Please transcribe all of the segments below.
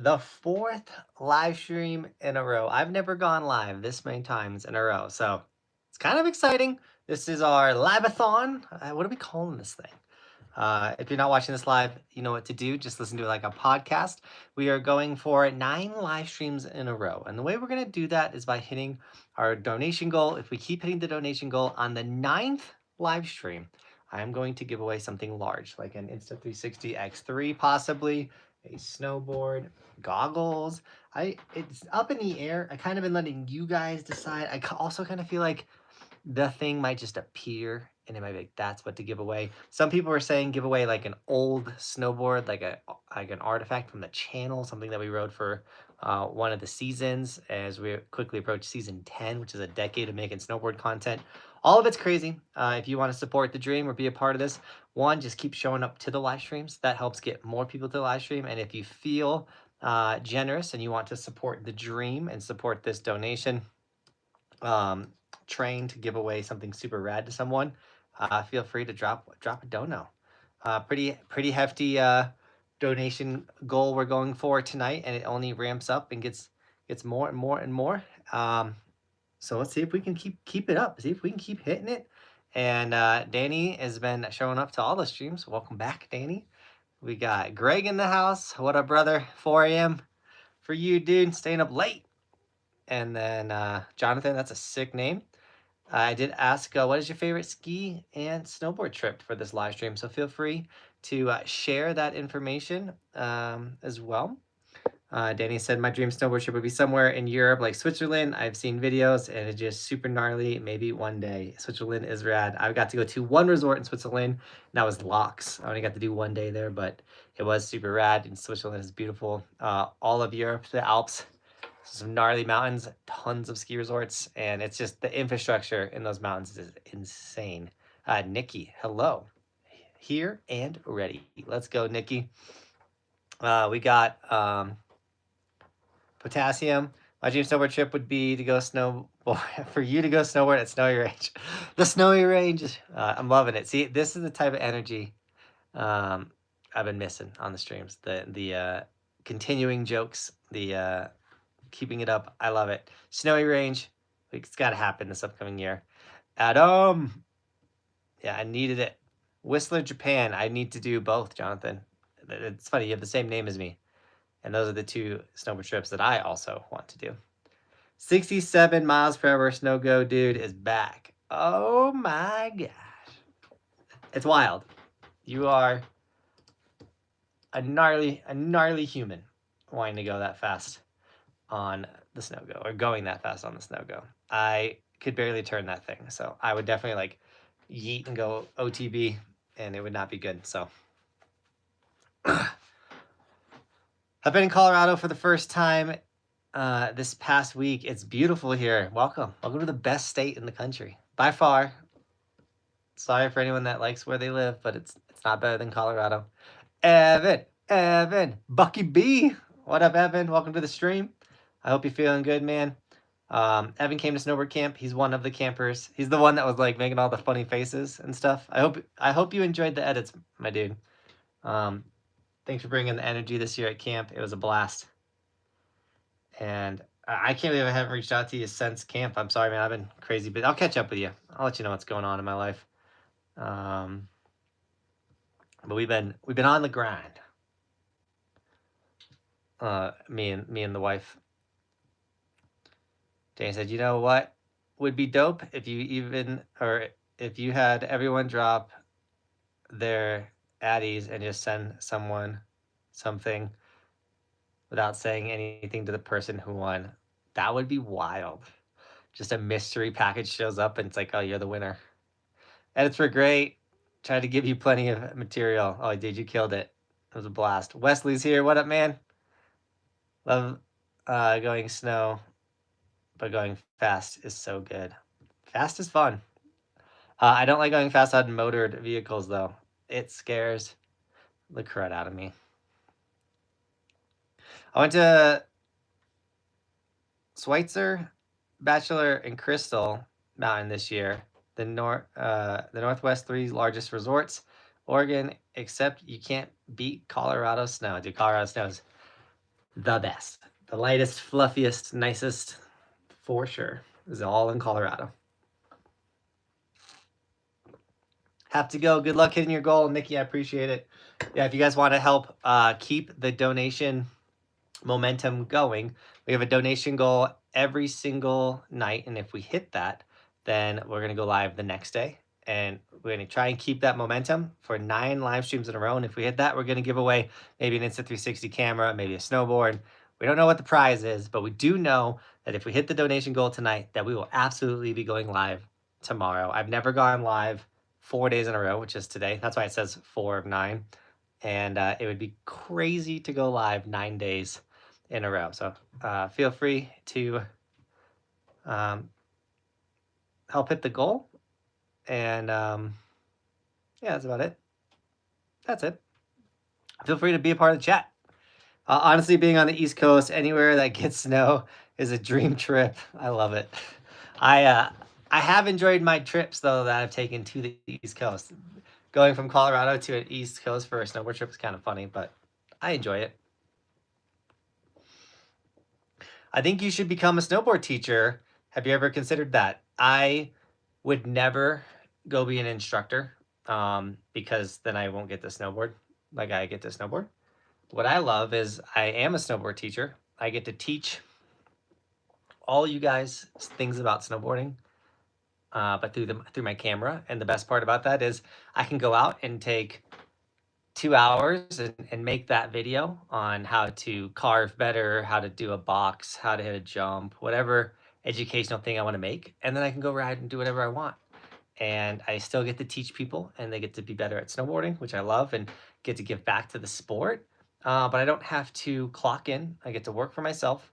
the fourth live stream in a row. I've never gone live this many times in a row, so it's kind of exciting. This is our Liveathon. What are we calling this thing? If you're not watching this live, you know what to do. Just listen to it like a podcast. We are going for 9 live streams in a row. And the way we're going to do that is by hitting our donation goal. If we keep hitting the donation goal on the 9th live stream, I am going to give away something large, like an Insta360 X3 possibly, a snowboard, goggles. It's up in the air. I kind of been letting you guys decide. Also kind of feel like the thing might just appear and it might be like that's what to give away. Some people are saying give away like an old snowboard, like an artifact from the channel, something that we rode for one of the seasons as we quickly approach season 10, which is a decade of making snowboard content. All of it's crazy. If you want to support the dream or be a part of this, one, just keep showing up to the live streams. That helps get more people to the live stream. And if you feel generous and you want to support the dream and support this donation, train to give away something super rad to someone, feel free to drop a dono. Pretty hefty donation goal we're going for tonight, and it only ramps up and gets more and more and more. So let's see if we can keep it up. See if we can keep hitting it. And Danny has been showing up to all the streams. Welcome back, Danny. We got Greg in the house. What up, brother? 4 a.m. for you, dude. Staying up late. And then Jonathan, that's a sick name. I did ask, what is your favorite ski and snowboard trip for this live stream? So feel free to share that information as well. Danny said, my dream snowboard trip would be somewhere in Europe, like Switzerland. I've seen videos and it's just super gnarly. Maybe one day. Switzerland is rad. I got to go to one resort in Switzerland, and that was Laux. I only got to do one day there, but it was super rad. And Switzerland is beautiful. All of Europe, the Alps, some gnarly mountains, tons of ski resorts, and it's just the infrastructure in those mountains is insane. Nikki, hello. Here and ready. Let's go, Nikki. We got Potassium. My dream snowboard trip would be to go snowboard for you to go snowboard at Snowy Range. The Snowy Range. I'm loving it. See, this is the type of energy I've been missing on the streams. The continuing jokes, the keeping it up. I love it. Snowy Range. It's got to happen this upcoming year. Adam. Yeah, I needed it. Whistler, Japan. I need to do both, Jonathan. It's funny. You have the same name as me. And those are the 2 snowboard trips that I also want to do. 67 miles per hour snow go dude is back. Oh my gosh. It's wild. You are a gnarly human wanting to go that fast on the snow go, or going that fast on the snow go. I could barely turn that thing, so I would definitely like yeet and go OTB, and it would not be good. So I've been in Colorado for the first time this past week. It's beautiful here. Welcome to the best state in the country by far. Sorry for anyone that likes where they live, but it's not better than Colorado. Evan, Bucky B. What up, Evan? Welcome to the stream. I hope you're feeling good, man. Evan came to Snowboard Camp. He's one of the campers. He's the one that was like making all the funny faces and stuff. I hope you enjoyed the edits, my dude. Thanks for bringing the energy this year at camp. It was a blast. And I can't believe I haven't reached out to you since camp. I'm sorry, man. I've been crazy, but I'll catch up with you. I'll let you know what's going on in my life. But we've been on the grind. Me and the wife. Jane said, you know what would be dope if you had everyone drop their addies and just send someone something without saying anything to the person who won. That would be wild. Just a mystery package shows up and it's like, oh, you're the winner. Edits were great. Tried to give you plenty of material. Oh, dude, you killed it. It was a blast. Wesley's here. What up, man? Love going snow, but going fast is so good. Fast is fun. I don't like going fast on motored vehicles, though. It scares the crud out of me. I went to Schweitzer, Bachelor, and Crystal Mountain this year. The Northwest 3 largest resorts. Oregon, except you can't beat Colorado snow. Dude, Colorado snow is the best. The lightest, fluffiest, nicest, for sure, is all in Colorado. Have to go. Good luck hitting your goal, Nikki. I appreciate it. Yeah, if you guys want to help keep the donation momentum going, we have a donation goal every single night, and if we hit that, then we're going to go live the next day, and we're going to try and keep that momentum for 9 live streams in a row. And if we hit that, we're going to give away maybe an Insta360 camera, maybe a snowboard. We don't know what the prize is, but we do know that if we hit the donation goal tonight, that we will absolutely be going live tomorrow. I've never gone live 4 days in a row, which is today. That's why it says 4 of 9. And it would be crazy to go live 9 days in a row. So feel free to help hit the goal. And yeah, that's about it. That's it. Feel free to be a part of the chat. Honestly, being on the East Coast, anywhere that gets snow is a dream trip. I love it. I have enjoyed my trips, though, that I've taken to the East Coast. Going from Colorado to an East Coast for a snowboard trip is kind of funny, but I enjoy it. I think you should become a snowboard teacher. Have you ever considered that? I would never go be an instructor because then I won't get to snowboard like I get to snowboard. What I love is I am a snowboard teacher. I get to teach all you guys things about snowboarding, but through my camera. And the best part about that is I can go out and take 2 hours and make that video on how to carve better, how to do a box, how to hit a jump, whatever educational thing I want to make. And then I can go ride and do whatever I want. And I still get to teach people, and they get to be better at snowboarding, which I love, and get to give back to the sport. But I don't have to clock in. I get to work for myself.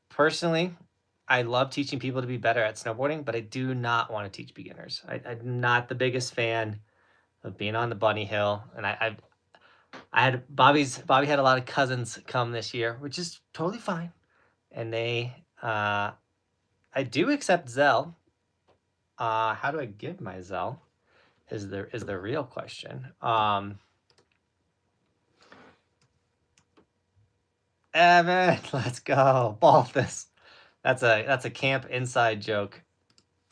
Personally, I love teaching people to be better at snowboarding, but I do not want to teach beginners. I'm not the biggest fan of being on the bunny hill. And I had Bobby had a lot of cousins come this year, which is totally fine. And they I do accept Zelle. How do I give my Zelle is the real question. Evan, let's go. Balthus. That's a camp inside joke.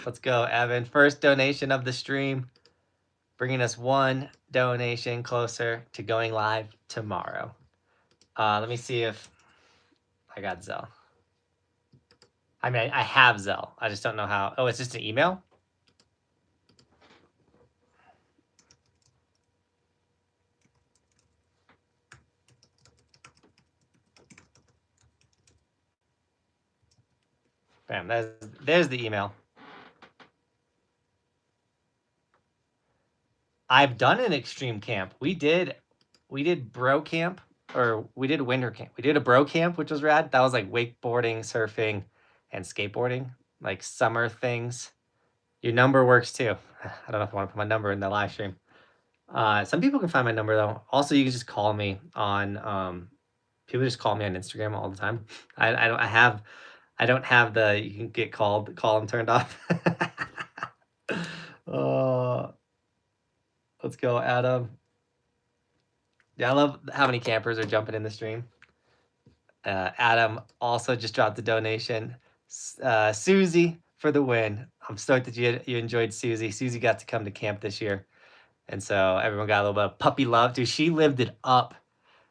Let's go, Evan. First donation of the stream, bringing us 1 donation closer to going live tomorrow. Let me see if I got Zelle. I mean, I have Zelle. I just don't know how. Oh, it's just an email? Bam, there's the email. I've done an extreme camp. We did bro camp, or we did winter camp. We did a bro camp, which was rad. That was like wakeboarding, surfing, and skateboarding, like summer things. Your number works too. I don't know if I want to put my number in the live stream. Some people can find my number though. Also, you can just call me on. People just call me on Instagram all the time. I don't have the you can get call them turned off. Let's go, Adam. Yeah, I love how many campers are jumping in the stream. Adam also just dropped a donation. Susie for the win. I'm stoked that you enjoyed Susie. Susie got to come to camp this year. And so everyone got a little bit of puppy love. Dude, she lived it up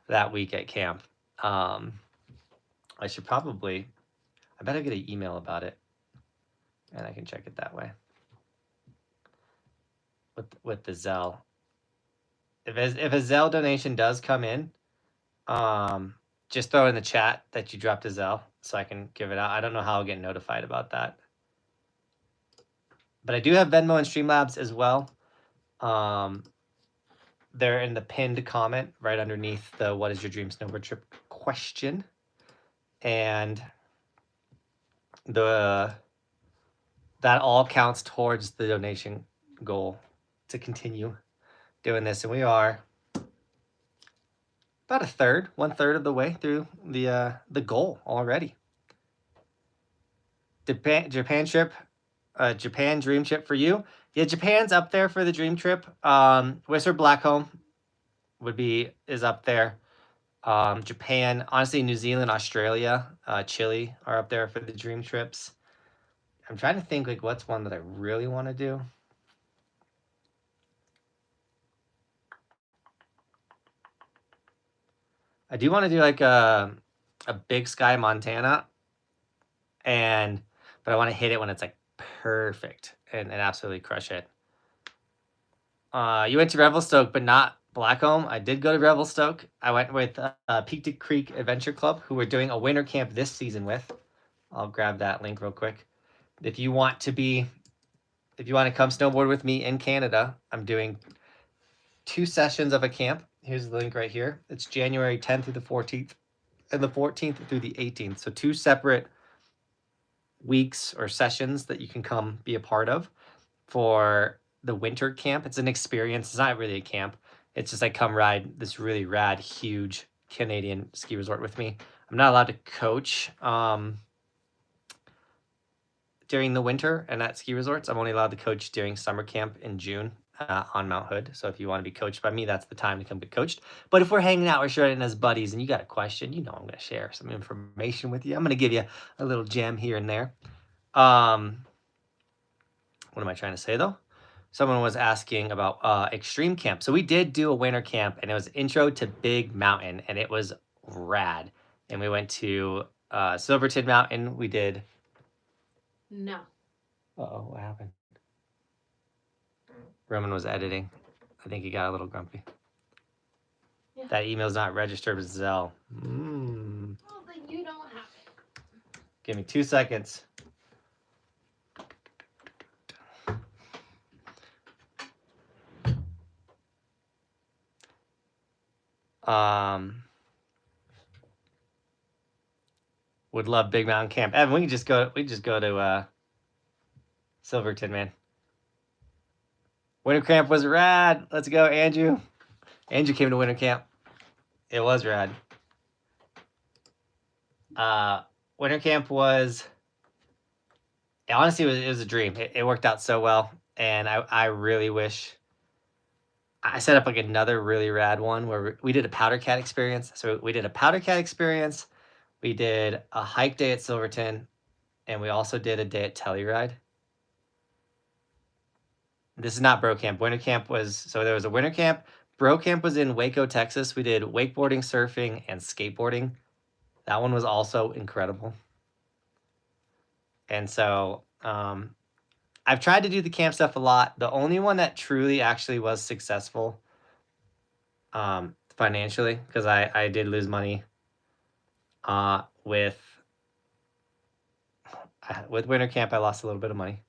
that week at camp. I better get an email about it. And I can check it that way. With the Zelle. If a Zelle donation does come in, just throw in the chat that you dropped a Zelle so I can give it out. I don't know how I'll get notified about that. But I do have Venmo and Streamlabs as well. They're in the pinned comment right underneath the "What is your dream snowboard trip?" question. And that all counts towards the donation goal to continue doing this. And we are about 1/3 of the way through the goal already. Japan trip, Japan dream trip for you. Yeah, Japan's up there for the dream trip. Whistler Blackcomb is up there. Japan, honestly, New Zealand, Australia, Chile are up there for the dream trips. I'm trying to think like what's one that I really want to do. I do want to do like a Big Sky, Montana, but I want to hit it when it's like perfect and absolutely crush it. You went to Revelstoke, but not Blackcomb. I did go to Revelstoke. I went with Peak to Creek Adventure Club, who we're doing a winter camp this season with. I'll grab that link real quick. If you want to come snowboard with me in Canada, I'm doing 2 sessions of a camp. Here's the link right here. It's January 10th through the 14th and the 14th through the 18th. So 2 separate weeks or sessions that you can come be a part of for the winter camp. It's an experience. It's not really a camp. It's just like come ride this really rad, huge Canadian ski resort with me. I'm not allowed to coach during the winter and at ski resorts. I'm only allowed to coach during summer camp in June on Mount Hood. So if you want to be coached by me, that's the time to come get coached. But if we're hanging out, we're sharing as buddies, and you got a question, I'm going to share some information with you. I'm going to give you a little gem here and there. What am I trying to say though? Someone was asking about extreme camp. So we did do a winter camp, and it was intro to Big Mountain, and it was rad. And we went to Silverthorne Mountain. We did. No. Uh-oh, what happened? Roman was editing. I think he got a little grumpy. Yeah. That email's not registered with Zelle. Well, then you don't have it. Give me 2 seconds. Would love Big Mountain Camp. Evan, we just go to Silverthorne, man. Winter camp was rad. Let's go, Andrew. Andrew came to winter camp. It was rad. Winter camp was, honestly, it was a dream. It worked out so well, and I really wish I set up like another really rad one where we did a powder cat experience. So we did a powder cat experience. We did a hike day at Silverthorne, and we also did a day at Telluride. This is not Bro Camp. Winter camp was, so there was a winter camp. Bro Camp was in Waco, Texas. We did wakeboarding, surfing, and skateboarding. That one was also incredible. And so I've tried to do the camp stuff a lot. The only one that truly actually was successful financially, because I did lose money with winter camp. I lost a little bit of money.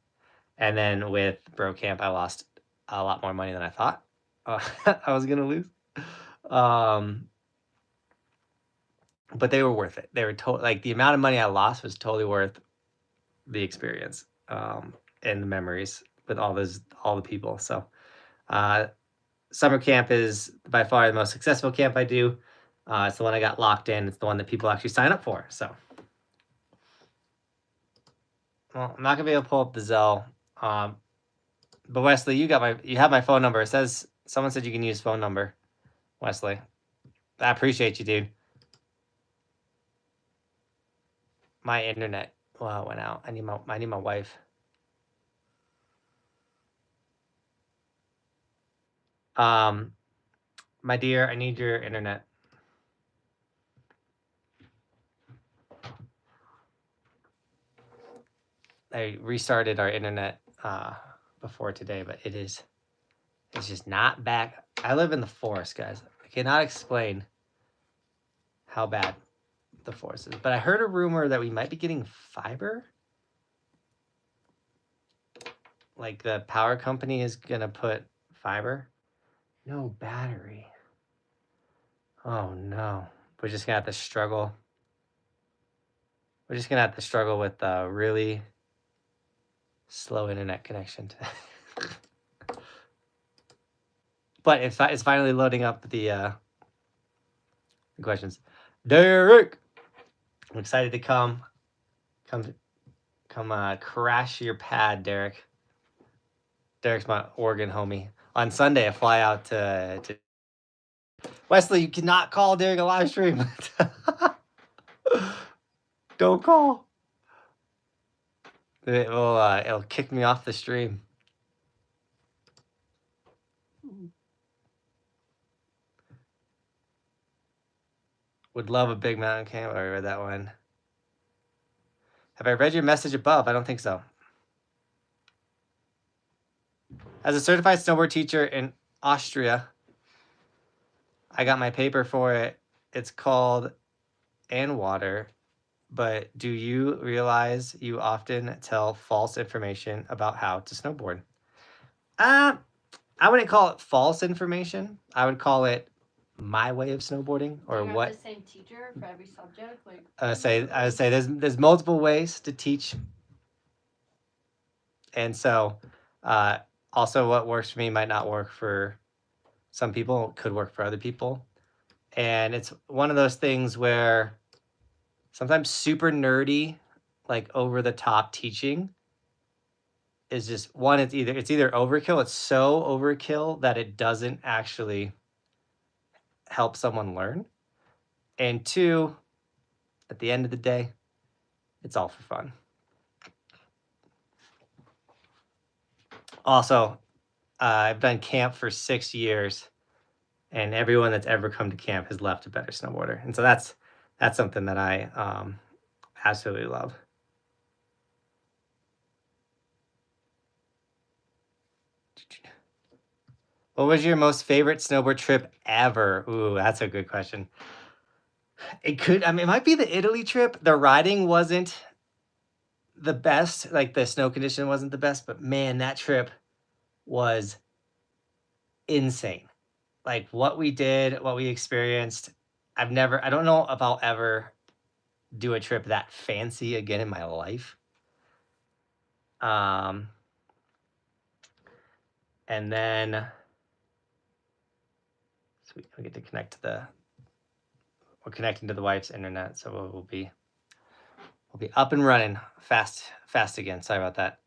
And then with Bro Camp, I lost a lot more money than I thought I was going to lose. But they were worth it. They were like the amount of money I lost was totally worth the experience and the memories with all the people. So summer camp is by far the most successful camp I do. It's the one I got locked in. It's the one that people actually sign up for. So, well, I'm not gonna be able to pull up the Zelle. But Wesley, you have my phone number. It says someone said you can use phone number. Wesley, I appreciate you, dude. My internet went out. I need my wife. My dear, I need your internet. I restarted our internet before today, but it's just not back. I live in the forest, guys. I cannot explain how bad the forest is. But I heard a rumor that we might be getting fiber. Like the power company is gonna put fiber. No battery. Oh no. We're just gonna have to struggle. We're just gonna have to struggle with really slow internet connection. But it's finally loading up the questions. Derek, I'm excited to come crash your pad, Derek. Derek's my Oregon homie. On Sunday, I fly out to Wesley, you cannot call during a live stream. Don't call. It'll kick me off the stream. Would love a big mountain camp. I read that one. Have I read your message above? I don't think so. As a certified snowboard teacher in Austria, I got my paper for it. It's called Anwater. But do you realize you often tell false information about how to snowboard? I wouldn't call it false information. I would call it my way of snowboarding, or you what? Have the same teacher for every subject, like. I would say there's multiple ways to teach, and so also what works for me might not work for some people. Could work for other people, and it's one of those things where sometimes super nerdy, like over the top teaching is just one. It's either overkill. It's so overkill that it doesn't actually help someone learn, and two, at the end of the day, it's all for fun. Also, I've done camp for 6 years, and everyone that's ever come to camp has left a better snowboarder, and so that's something that I absolutely love. What was your most favorite snowboard trip ever? Ooh, that's a good question. It might be the Italy trip. The riding wasn't the best, like the snow condition wasn't the best, but man, that trip was insane. Like what we did, what we experienced. I don't know if I'll ever do a trip that fancy again in my life. And then sweet, we get to connect to we're connecting to the wife's internet, so we'll be up and running fast again. Sorry about that.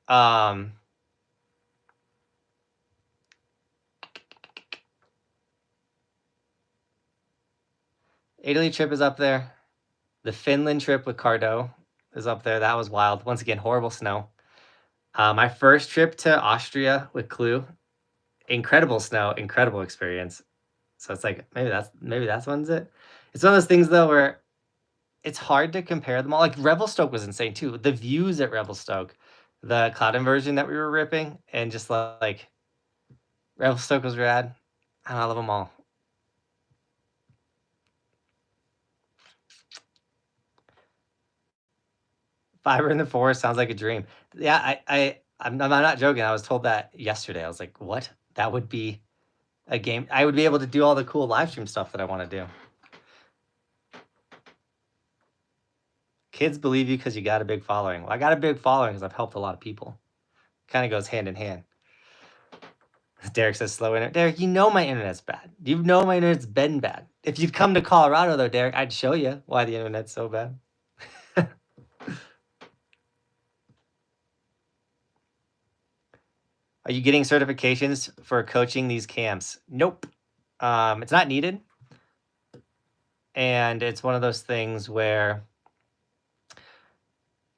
Italy trip is up there. The Finland trip with Cardo is up there. That was wild. Once again, horrible snow. My first trip to Austria with Clue, incredible snow, incredible experience. So it's like maybe that's one's it. It's one of those things though where it's hard to compare them all. Like Revelstoke was insane too. The views at Revelstoke, the cloud inversion that we were ripping, and just like Revelstoke was rad. I love them all. Fiber in the forest sounds like a dream. Yeah, I'm not joking. I was told that yesterday. I was like, what? That would be a game. I would be able to do all the cool live stream stuff that I want to do. Kids believe you because you got a big following. Well, I got a big following because I've helped a lot of people. Kind of goes hand in hand. Derek says slow internet. Derek, you know my internet's bad. You know my internet's been bad. If you'd come to Colorado though, Derek, I'd show you why the internet's so bad. Are you getting certifications for coaching these camps? Nope. It's not needed. And it's one of those things where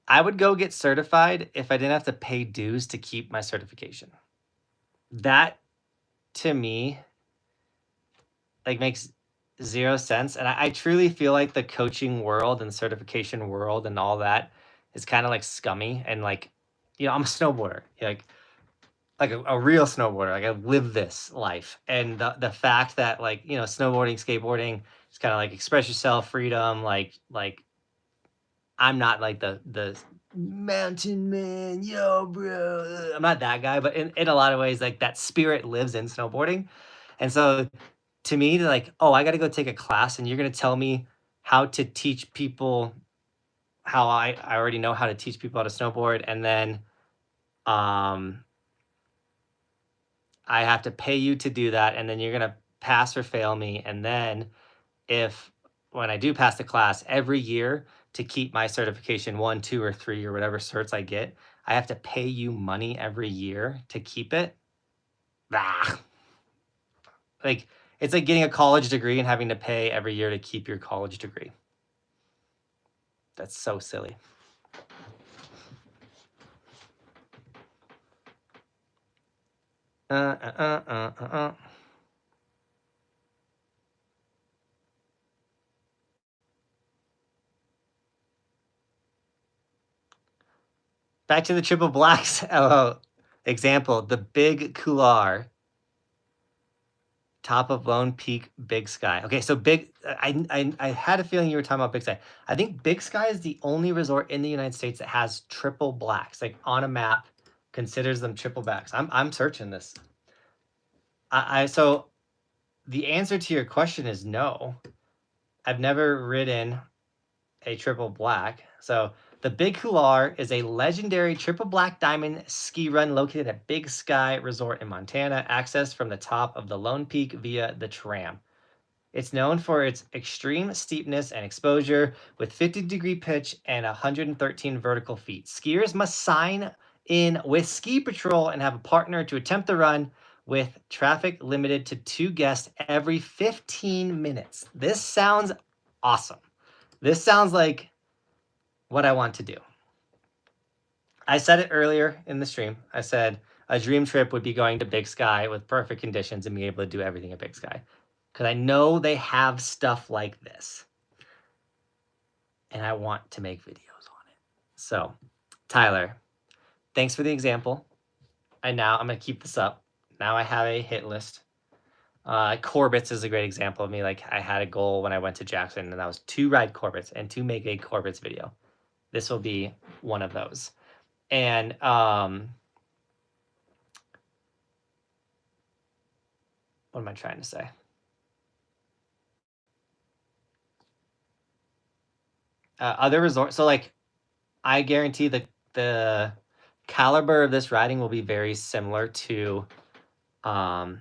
I would go get certified if I didn't have to pay dues to keep my certification. That, to me, like makes zero sense. And I truly feel like the coaching world and certification world and all that is kind of like scummy. And like, you know, I'm a snowboarder. Like a real snowboarder. Like I've lived this life. And the fact that like, you know, snowboarding, skateboarding, it's kind of like express yourself, freedom, like I'm not like the mountain man, yo, bro. I'm not that guy, but in a lot of ways, like that spirit lives in snowboarding. And so to me, they're like, oh, I got to go take a class and you're going to tell me how to teach people how I already know how to teach people how to snowboard. And then I have to pay you to do that. And then you're going to pass or fail me. And then when I do pass the class every year to keep my certification 1, 2, or 3, or whatever certs I get, I have to pay you money every year to keep it. Bah. Like It's like getting a college degree and having to pay every year to keep your college degree. That's so silly. Back to the triple blacks example. The big couloir, top of Lone Peak, Big Sky. Okay, so I had a feeling you were talking about Big Sky. I think Big Sky is the only resort in the United States that has triple blacks, like on a map, considers them triple blacks. I'm searching this. So the answer to your question is no. I've never ridden a triple black. So the Big Couloir is a legendary triple black diamond ski run located at Big Sky Resort in Montana, accessed from the top of the Lone Peak via the tram. It's known for its extreme steepness and exposure with 50-degree pitch and 113 vertical feet. Skiers must sign in with Ski Patrol and have a partner to attempt the run, with traffic limited to 2 guests every 15 minutes. This sounds awesome. This sounds like what I want to do. I said it earlier in the stream. I said a dream trip would be going to Big Sky with perfect conditions and being able to do everything at Big Sky. Because I know they have stuff like this. And I want to make videos on it. So, Tyler, thanks for the example. And now I'm going to keep this up. Now I have a hit list. Corbett's is a great example of me. Like, I had a goal when I went to Jackson, and that was to ride Corbett's and to make a Corbett's video. This will be one of those. And what am I trying to say? Other resorts. So, like, I guarantee the caliber of this riding will be very similar to a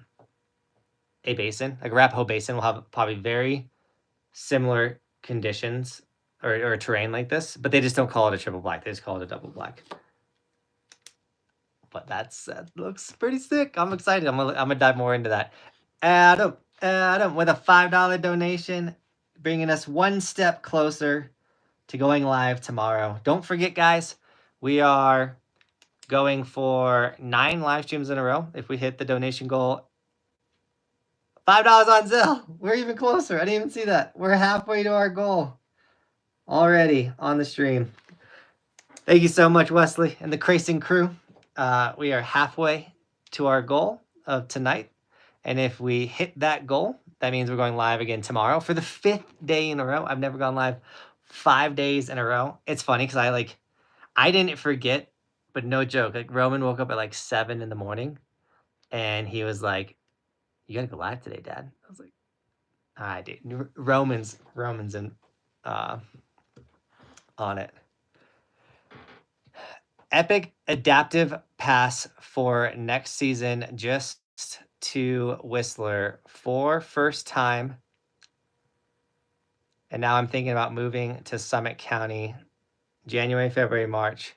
basin. Like Arapahoe Basin will have probably very similar conditions or terrain like this, but they just don't call it a triple black. They just call it a double black. But that looks pretty sick. I'm excited. I'm gonna dive more into that. Adam with a $5 donation, bringing us one step closer to going live tomorrow. Don't forget, guys, we are going for 9 live streams in a row. If we hit the donation goal, $5 on Zelle. We're even closer. I didn't even see that. We're halfway to our goal already on the stream. Thank you so much, Wesley and the Cracing crew. We are halfway to our goal of tonight. And if we hit that goal, that means we're going live again tomorrow for the 5th day in a row. I've never gone live 5 days in a row. It's funny because I didn't forget, but no joke. Like, Roman woke up at like 7 in the morning and he was like, "You gotta go live today, Dad." I was like, "All right, dude." Roman's in on it. Epic adaptive pass for next season, just to Whistler for first time. And now I'm thinking about moving to Summit County, January, February, March.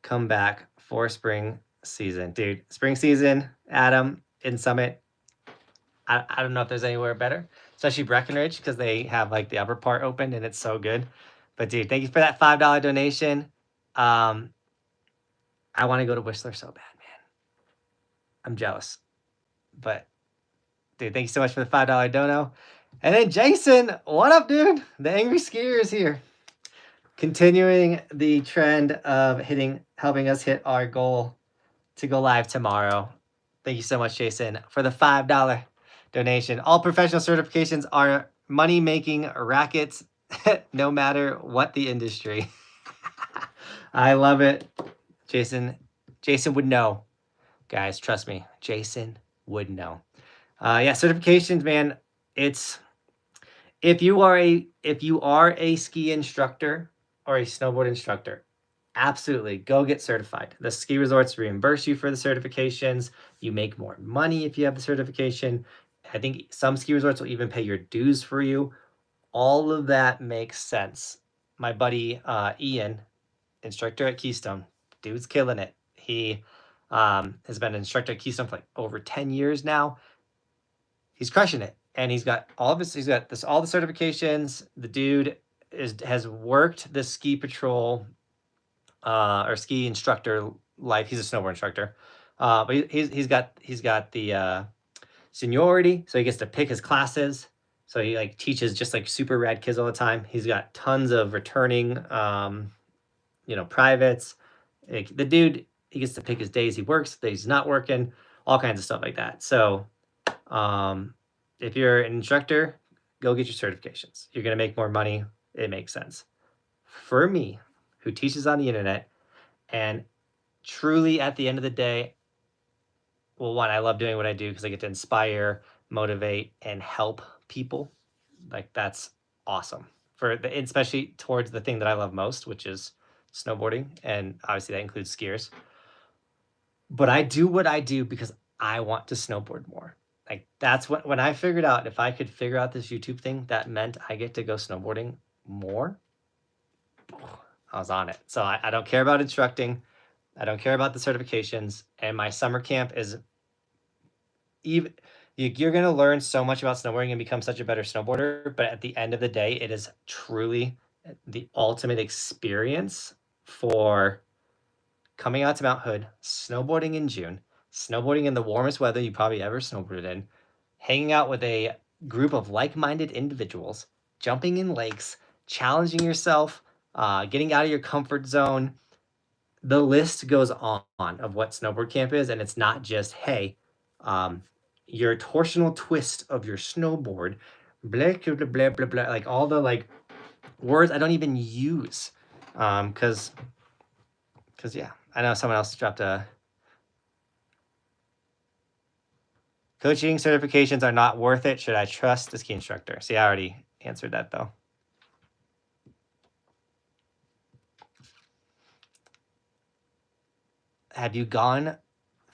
Come back for spring season. Dude, spring season, Adam, in Summit. I don't know if there's anywhere better, especially Breckenridge, because they have like the upper part open and it's so good. But dude, thank you for that $5 donation. I want to go to Whistler so bad, man. I'm jealous. But dude, thank you so much for the $5 dono. And then Jason, what up, dude? The Angry Skier is here. Continuing the trend of helping us hit our goal to go live tomorrow. Thank you so much, Jason, for the $5 donation. All professional certifications are money-making rackets, no matter what the industry. I love it. Jason would know. Guys, trust me. Jason would know. Yeah, certifications, man. It's if you are a ski instructor or a snowboard instructor, absolutely go get certified. The ski resorts reimburse you for the certifications. You make more money if you have the certification. I think some ski resorts will even pay your dues for you. All of that makes sense. My buddy Ian, instructor at Keystone, dude's killing it. He has been an instructor at Keystone for like over 10 years now. he's crushing it, and he's got all the certifications. The dude has worked the ski patrol or ski instructor life. He's a snowboard instructor, but he's got the seniority, so he gets to pick his classes. So he like teaches just like super rad kids all the time. He's got tons of returning, privates. Like, the dude, he gets to pick his days he works, days he's not working, all kinds of stuff like that. So, if you're an instructor, go get your certifications. You're gonna make more money. It makes sense. For me, who teaches on the internet, and truly at the end of the day, well, one, I love doing what I do because I get to inspire, motivate, and help people. Like, that's awesome especially towards the thing that I love most, which is snowboarding, and obviously that includes skiers. But I do what I do because I want to snowboard more. Like, that's when I figured out, if I could figure out this YouTube thing, that meant I get to go snowboarding more. I was on it. So I don't care about instructing. I don't care about the certifications. And my summer camp is even, you're going to learn so much about snowboarding and become such a better snowboarder. But at the end of the day, it is truly the ultimate experience for coming out to Mount Hood, snowboarding in June, snowboarding in the warmest weather you probably ever snowboarded in, hanging out with a group of like-minded individuals, jumping in lakes, challenging yourself, getting out of your comfort zone. The list goes on of what snowboard camp is, and it's not just, hey, your torsional twist of your snowboard, blah, blah, blah, blah, blah, like all the like words I don't even use, because yeah, I know someone else dropped a coaching certifications are not worth it. Should I trust the ski instructor? See, I already answered that though. Have you gone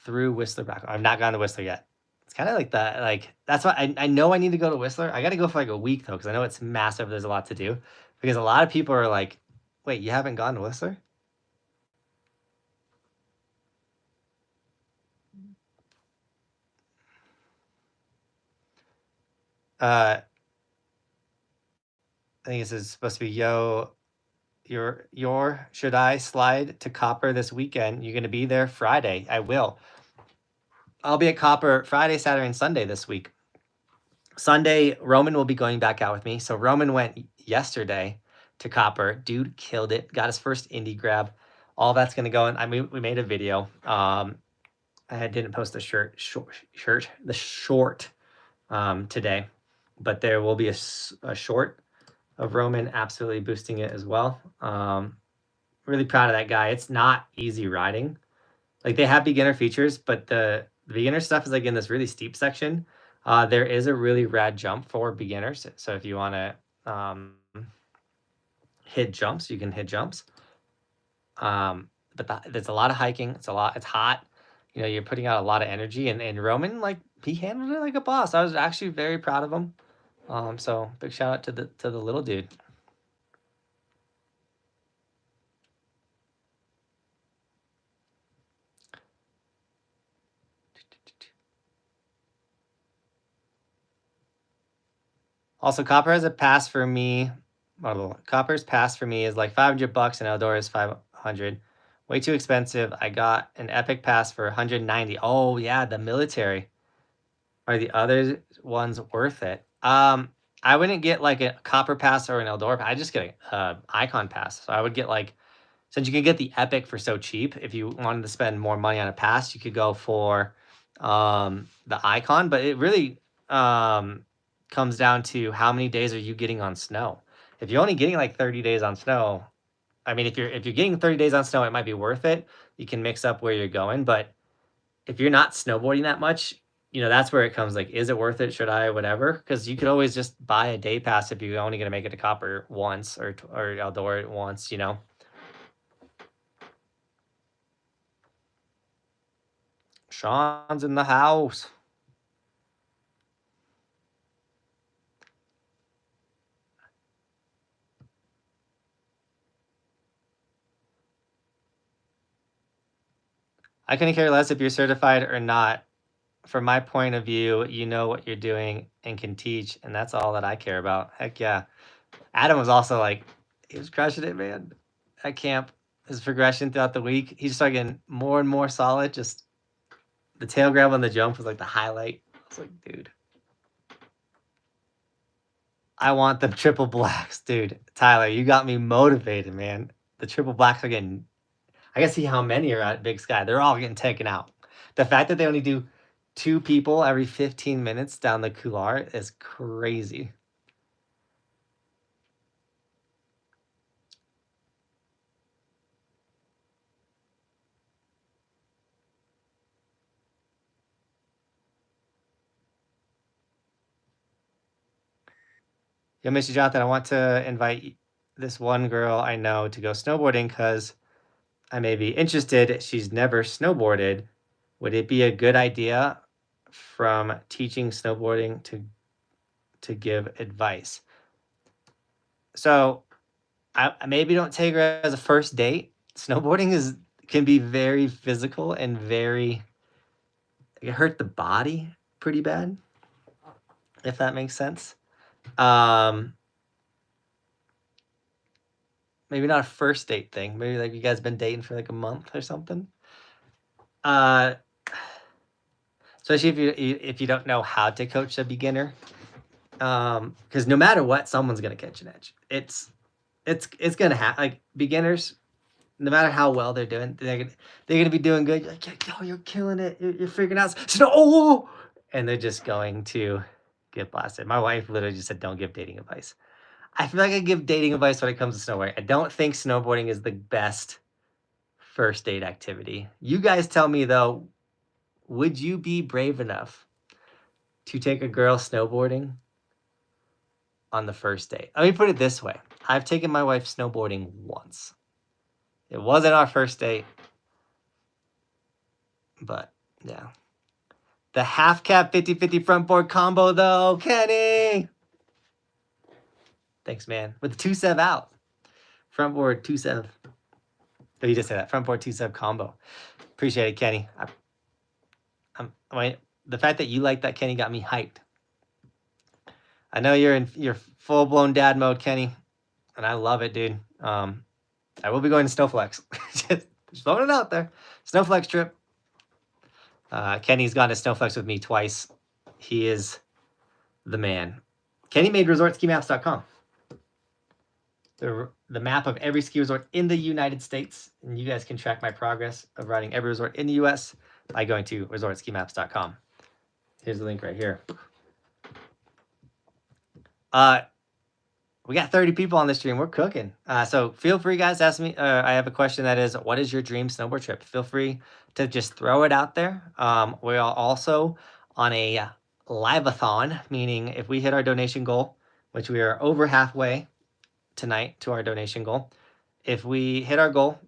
through Whistler back? I've not gone to Whistler yet. It's kind of like that. Like, that's why I know I need to go to Whistler. I got to go for like a week though, because I know it's massive. There's a lot to do. Because a lot of people are like, wait, you haven't gone to Whistler? I think this is supposed to be your should I slide to Copper this weekend? You're gonna be there Friday. I will. I'll be at Copper Friday, Saturday, and Sunday this week. Sunday, Roman will be going back out with me. So Roman went yesterday to Copper. Dude killed it. Got his first indie grab. All that's gonna go in. I mean, we made a video. I didn't post the short today, but there will be a short of Roman absolutely boosting it as well. Really proud of that guy. It's not easy riding. Like, they have beginner features, but the beginner stuff is like in this really steep section. There is a really rad jump for beginners. So if you want to hit jumps, you can hit jumps. But there's a lot of hiking. It's hot. You know, you're putting out a lot of energy, and Roman, like, he handled it like a boss. I was actually very proud of him. So big shout out to the little dude. Also, Copper has a pass for me. Copper's pass for me is like $500, and Eldora is $500. Way too expensive. I got an Epic pass for $190. Oh yeah, the military. Are the other ones worth it? I wouldn't get like a Copper pass or an Eldora pass. I just get a Icon pass. So I would get, like, since you can get the Epic for so cheap, if you wanted to spend more money on a pass, you could go for the Icon. But it really comes down to how many days are you getting on snow. If you're only getting like 30 days on snow, I mean, if you're getting 30 days on snow, it might be worth it. You can mix up where you're going. But if you're not snowboarding that much, you know, that's where it comes, like, is it worth it? Should I, whatever? Because you could always just buy a day pass if you're only going to make it to Copper once or Eldora once, you know. Sean's in the house. I couldn't care less if you're certified or not from my point of view, you know what you're doing and can teach, and that's all that I care about. Heck yeah. Adam was also like, he was crushing it, man. At camp, his progression throughout the week, he just started getting more and more solid. Just the tail grab on the jump was like the highlight. I was like, dude, I want the triple blacks, dude. Tyler, you got me motivated, man. The triple blacks are getting, I can see how many are at Big Sky. They're all getting taken out. The fact that they only do 2 people every 15 minutes down the couloir is crazy. Yo, Mr. Jonathan, I want to invite this one girl I know to go snowboarding because I may be interested. She's never snowboarded. Would it be a good idea from teaching snowboarding to give advice? So I maybe don't take her as a first date. Snowboarding can be very physical and very, it hurt the body pretty bad, if that makes sense. Maybe not a first date thing. Maybe like you guys been dating for like a month or something. Especially if you don't know how to coach a beginner, because no matter what, someone's gonna catch an edge. It's gonna happen. Like beginners, no matter how well they're doing, they're gonna be doing good. You're like, oh, you're killing it. You're figuring out. Oh, and they're just going to get blasted. My wife literally just said, "Don't give dating advice." I feel like I give dating advice when it comes to snowboarding. I don't think snowboarding is the best first date activity. You guys tell me though, would you be brave enough to take a girl snowboarding on the first date? Let me put it this way. I've taken my wife snowboarding once. It wasn't our first date, but yeah. The half cap 50-50 front board combo though, Kenny. Thanks, man. With the 2-7 out. Front board 2-7. Oh, you just said that. Front board 2-7 combo. Appreciate it, Kenny. The fact that you like that, Kenny, got me hyped. I know you're in your full-blown dad mode, Kenny, and I love it, dude. I will be going to Snowflex. just throwing it out there. Snowflex trip. Kenny's gone to Snowflex with me twice. He is the man. Kenny made resortskimaps.com. The map of every ski resort in the United States, and you guys can track my progress of riding every resort in the U.S. by going to resortskimaps.com. Here's the link right here. We got 30 people on this stream. We're cooking. So feel free, guys, to ask me. I have a question that is, what is your dream snowboard trip? Feel free to just throw it out there. We are also on a Liveathon, meaning if we hit our donation goal, which we are over halfway tonight to our donation goal. If we hit our goal,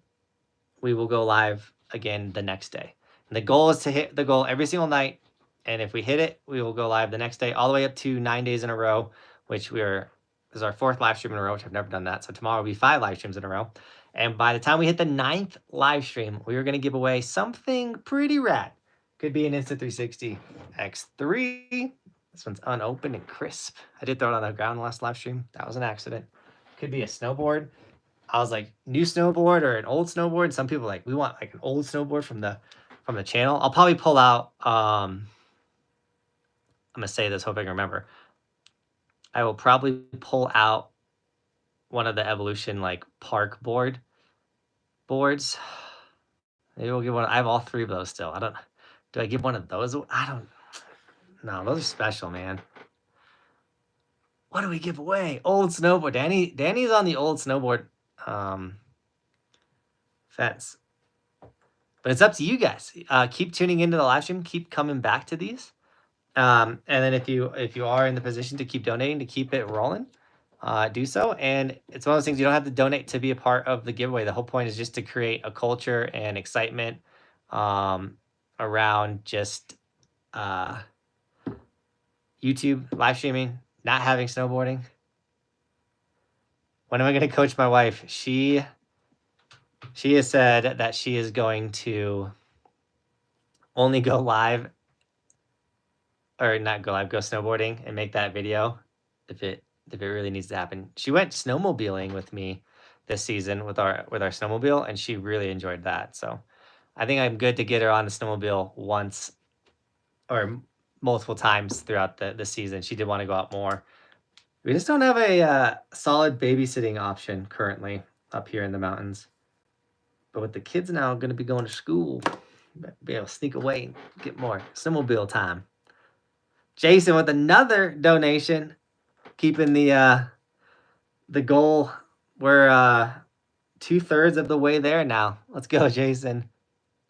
we will go live again the next day. And the goal is to hit the goal every single night. And if we hit it, we will go live the next day, all the way up to 9 days in a row, which is our 4th live stream in a row, which I've never done that. So tomorrow will be 5 live streams in a row. And by the time we hit the 9th live stream, we are going to give away something pretty rad. Could be an Insta360 X3. This one's unopened and crisp. I did throw it on the ground last live stream. That was an accident. Could be a snowboard. I was like, new snowboard or an old snowboard. Some people like, we want like an old snowboard from the channel. I'll probably pull out, I'm going to say this, hope I can remember. I will probably pull out one of the Evolution like park boards. Maybe we'll get one. I have all 3 of those still. Do I give one of those? No, those are special, man. What do we give away? Old snowboard. Danny's on the old snowboard fence. But it's up to you guys. Keep tuning into the live stream. Keep coming back to these. And then if you are in the position to keep donating, to keep it rolling, do so. And it's one of those things, you don't have to donate to be a part of the giveaway. The whole point is just to create a culture and excitement around just YouTube live streaming, not having snowboarding. When am I going to coach my wife? She has said that she is going to only go live or not go live, go snowboarding and make that video if it really needs to happen. She went snowmobiling with me this season with our snowmobile, and she really enjoyed that. So I think I'm good to get her on the snowmobile once or multiple times throughout the season. She did want to go out more. We just don't have a solid babysitting option currently up here in the mountains. But with the kids now going to be going to school, be able to sneak away and get more snowmobile time. Jason with another donation, keeping the goal. We're 2/3 of the way there now. Let's go, Jason.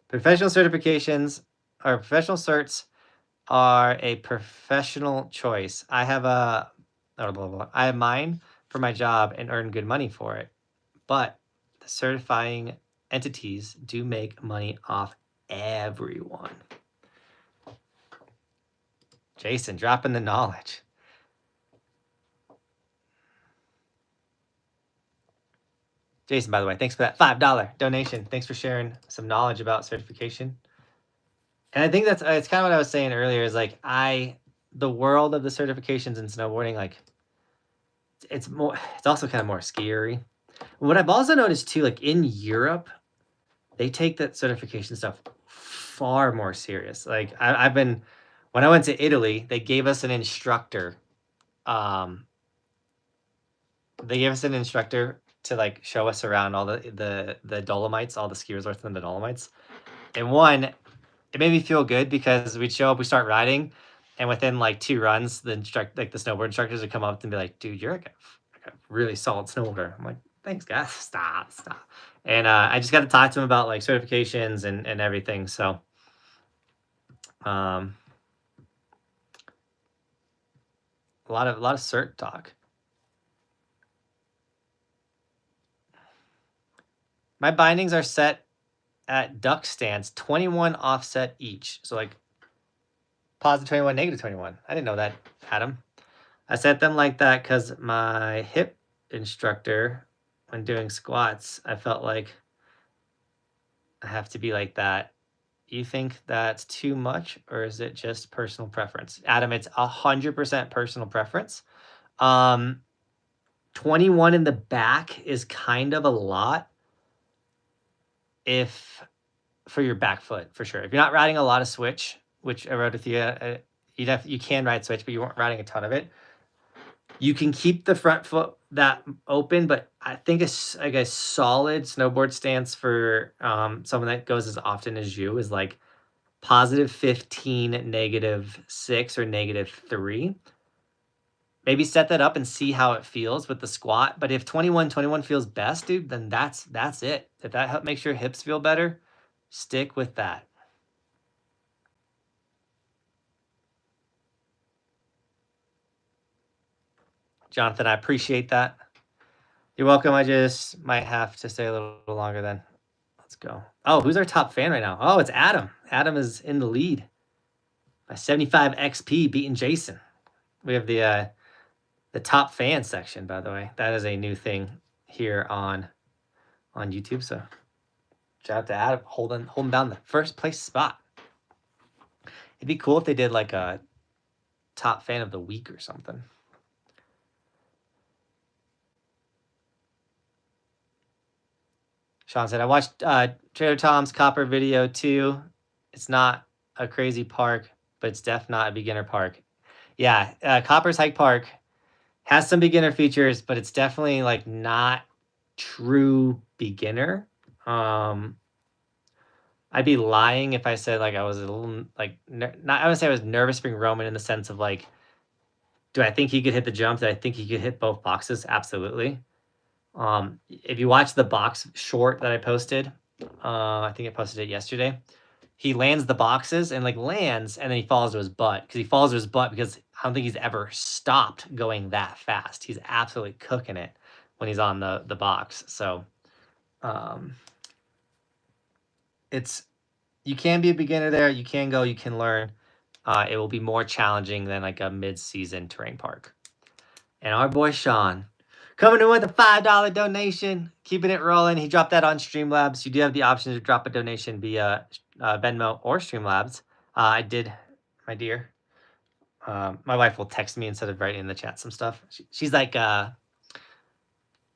Professional certifications or professional certs are a professional choice. I have I have mine for my job and earn good money for it, but the certifying entities do make money off everyone. Jason, dropping the knowledge. Jason, by the way, thanks for that $5 donation. Thanks for sharing some knowledge about certification. And I think it's kind of what I was saying earlier is like the world of the certifications in snowboarding, like it's also kind of more scary. What I've also noticed too, like in Europe, they take that certification stuff far more serious. Like when I went to Italy, they gave us an instructor. They gave us an instructor to like show us around all the Dolomites, all the ski resorts in the Dolomites. And one, it made me feel good because we'd show up, we start riding, and within like 2 runs, the snowboard instructors would come up and be like, "Dude, you're like a really solid snowboarder." I'm like, "Thanks, guys. Stop." And I just got to talk to them about like certifications and everything. So, a lot of cert talk. My bindings are set at duck stance, 21 offset each. So like positive 21, negative 21. I didn't know that, Adam. I set them like that because my hip instructor, when doing squats, I felt like I have to be like that. You think that's too much, or is it just personal preference? Adam, it's 100% personal preference. 21 in the back is kind of a lot for your back foot, for sure. If you're not riding a lot of switch, which I rode with you, you can ride switch, but you weren't riding a ton of it. You can keep the front foot that open, but I think it's like a solid snowboard stance for someone that goes as often as you is like positive 15, -6, or -3. Maybe set that up and see how it feels with the squat. But if 21 feels best, dude, then that's it. If that makes your hips feel better, stick with that. Jonathan, I appreciate that. You're welcome. I just might have to stay a little longer then. Let's go. Oh, who's our top fan right now? Oh, it's Adam. Adam is in the lead by 75 XP, beating Jason. We have the top fan section, by the way. That is a new thing here on YouTube. So shout out to Adam holding down the first place spot. It'd be cool if they did like a top fan of the week or something. Sean said, I watched Trader Tom's Copper video too. It's not a crazy park, but it's definitely not a beginner park. Yeah, Copper's Hike Park has some beginner features, but it's definitely like not true beginner. I'd be lying if I said like I was a little like I would say I was nervous being Roman in the sense of like, do I think he could hit the jump? Do I think he could hit both boxes? Absolutely. If you watch the box short that I posted, I think I posted it yesterday. He lands the boxes and like lands, and then he falls to his butt because I don't think he's ever stopped going that fast. He's absolutely cooking it when he's on the box. So, you can be a beginner there. You can go. You can learn. It will be more challenging than like a mid-season terrain park. And our boy Sean, coming in with a $5 donation, keeping it rolling. He dropped that on Streamlabs. You do have the option to drop a donation via Venmo or Streamlabs. I did, my dear. My wife will text me instead of writing in the chat some stuff. She's like,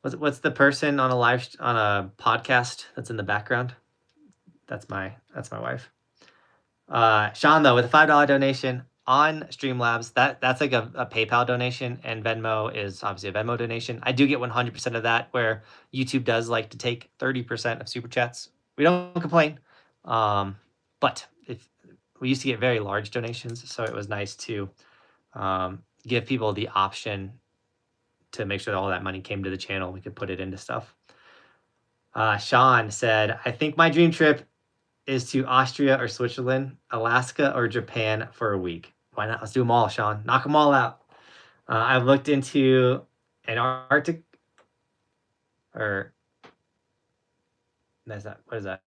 what's the person on a podcast that's in the background? That's my wife. Sean though, with a $5 donation on Streamlabs, that's like a PayPal donation, and Venmo is obviously a Venmo donation. I do get 100% of that, where YouTube does like to take 30% of super chats. We don't complain, but if we used to get very large donations, so it was nice to give people the option to make sure that all that money came to the channel. We could put it into stuff. Sean said, I think my dream trip is to Austria or Switzerland, Alaska or Japan for a week. Why not? Let's do them all, Sean. Knock them all out. I've looked into Antarctic, or that's not, what is that?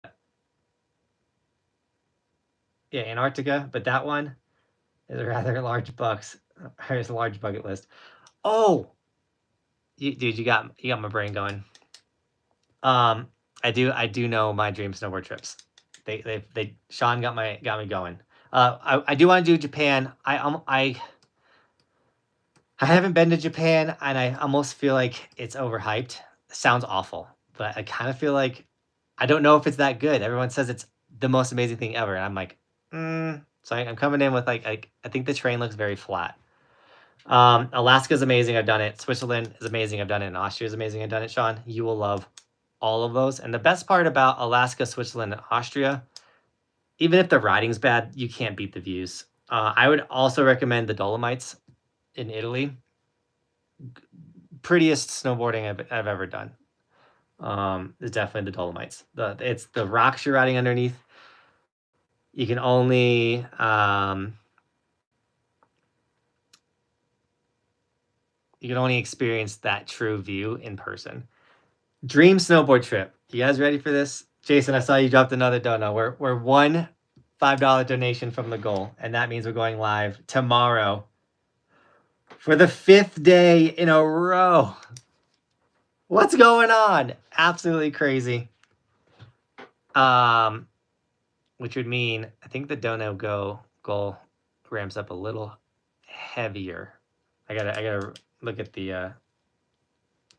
Yeah, Antarctica, but that one is a rather large There's a large bucket list. Oh, dude, you got my brain going. I do know my dream snowboard trips. Sean got me going. I do want to do Japan. I haven't been to Japan, and I almost feel like it's overhyped. It sounds awful, but I kind of feel like I don't know if it's that good. Everyone says it's the most amazing thing ever, and I'm like, So I'm coming in with like I think the terrain looks very flat. Alaska's amazing. I've done it. Switzerland is amazing. I've done it. And Austria is amazing. I've done it. Sean, you will love all of those. And the best part about Alaska, Switzerland, and Austria, even if the riding's bad, you can't beat the views. I would also recommend the Dolomites in Italy. Prettiest snowboarding I've ever done. Is definitely the Dolomites. It's the rocks you're riding underneath. You can only experience that true view in person. Dream snowboard trip. You guys ready for this? Jason, I saw you dropped another dono. We're one $5 donation from the goal, and that means we're going live tomorrow for the 5th day in a row. What's going on? Absolutely crazy. Which would mean I think the dono goal ramps up a little heavier. I gotta look at the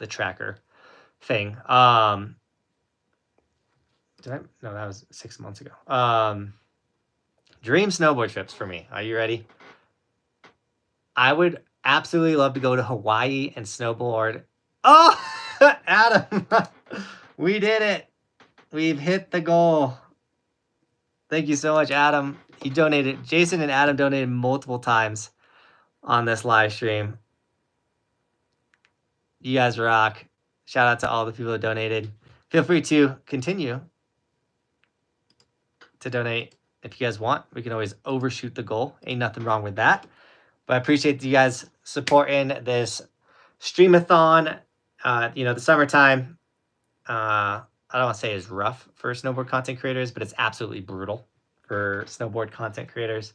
tracker thing. No, that was 6 months ago. Dream snowboard trips for me. Are you ready? I would absolutely love to go to Hawaii and snowboard. Oh, Adam, we did it. We've hit the goal. Thank you so much, Adam. You donated. Jason and Adam donated multiple times on this live stream. You guys rock. Shout out to all the people that donated. Feel free to continue to donate if you guys want. We can always overshoot the goal. Ain't nothing wrong with that. But I appreciate you guys supporting this streamathon. The summertime, I don't want to say is rough for snowboard content creators, but it's absolutely brutal for snowboard content creators.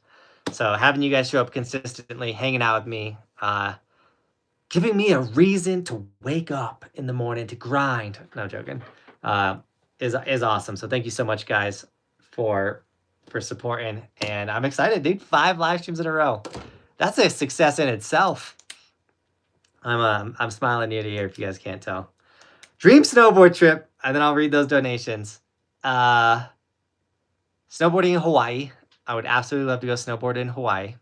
So having you guys show up consistently, hanging out with me, giving me a reason to wake up in the morning to grind. No, I'm joking. Is awesome. So thank you so much, guys, for supporting. And I'm excited, dude. 5 live streams in a row. That's a success in itself. I'm smiling ear to ear if you guys can't tell. Dream snowboard trip, and then I'll read those donations. Snowboarding in Hawaii. I would absolutely love to go snowboard in Hawaii.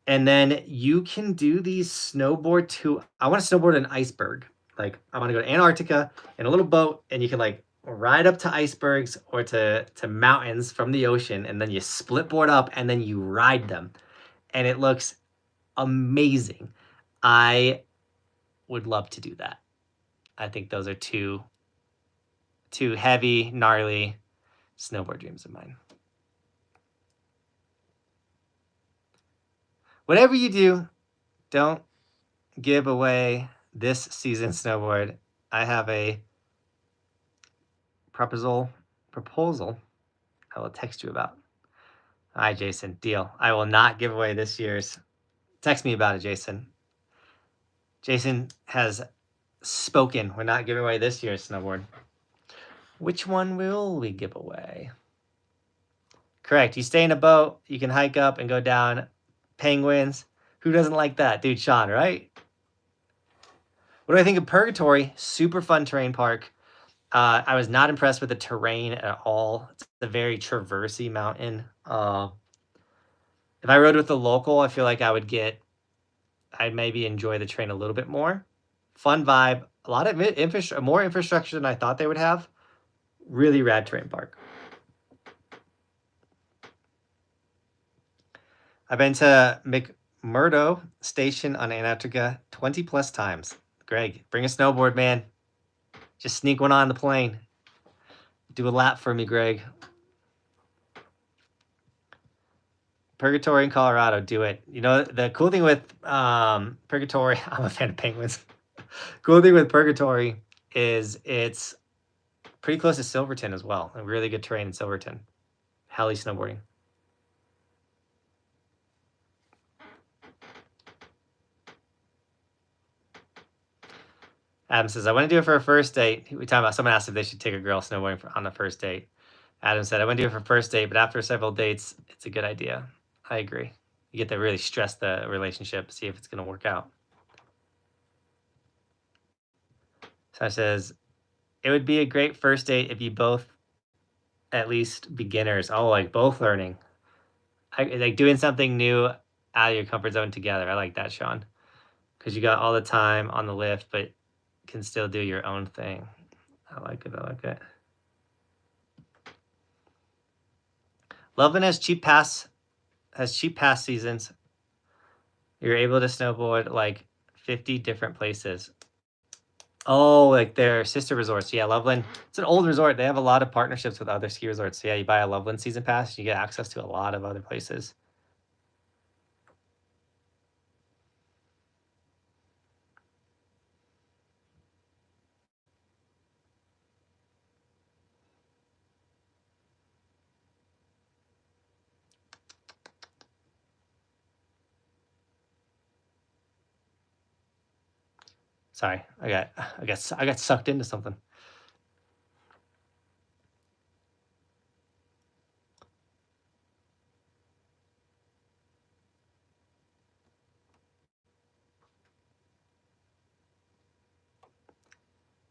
And then you can do these I want to snowboard an iceberg. Like, I want to go to Antarctica in a little boat, and you can like ride up to icebergs or to mountains from the ocean, and then you split board up and then you ride them. And it looks amazing. I would love to do that. I think those are two heavy, gnarly snowboard dreams of mine. Whatever you do, don't give away this season's snowboard. I have a proposal I will text you about. All right, Jason, deal. I will not give away this year's. Text me about it, Jason. Jason has spoken. We're not giving away this year's snowboard. Which one will we give away? Correct. You stay in a boat. You can hike up and go down penguins. Who doesn't like that? Dude, Sean, right? What do I think of Purgatory? Super fun terrain park. I was not impressed with the terrain at all. It's a very traversy mountain. If I rode with the local, I feel like I'd maybe enjoy the terrain a little bit more. Fun vibe, a lot of more infrastructure than I thought they would have. Really rad terrain park. I've been to McMurdo Station on Antarctica 20 plus times. Greg, bring a snowboard, man. Just sneak one on the plane. Do a lap for me, Greg. Purgatory in Colorado, do it. You know, the cool thing with Purgatory, I'm a fan of penguins. Cool thing with Purgatory is it's pretty close to Silverton as well. A really good terrain in Silverton. Heli snowboarding. Adam says, I want to do it for a first date. We talking about someone asked if they should take a girl snowboarding on the first date. Adam said, I want to do it for first date, but after several dates, it's a good idea. I agree. You get to really stress the relationship, see if it's going to work out. Sasha says, it would be a great first date if you both at least beginners. Oh, like both learning. Like doing something new out of your comfort zone together. I like that, Sean. Because you got all the time on the lift, but can still do your own thing. I like it. I like it. Loveland has cheap pass seasons. You're able to snowboard like 50 different places. Oh, like their sister resorts. Yeah, Loveland. It's an old resort. They have a lot of partnerships with other ski resorts. So yeah, you buy a Loveland season pass, you get access to a lot of other places. Sorry, I got sucked into something.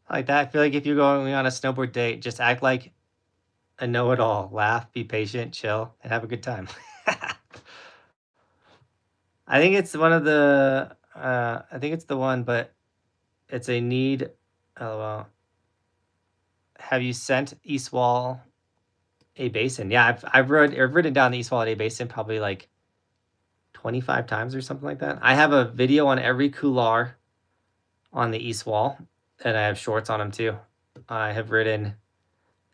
I like that. I feel like if you're going on a snowboard date, just act like a know-it-all. Laugh, be patient, chill, and have a good time. I think it's one of the. I think it's the one, but it's a need. LOL. Have you sent East Wall A Basin? Yeah, I've ridden down the East Wall A Basin probably like 25 times or something like that. I have a video on every couloir on the East Wall, and I have shorts on them too. I have ridden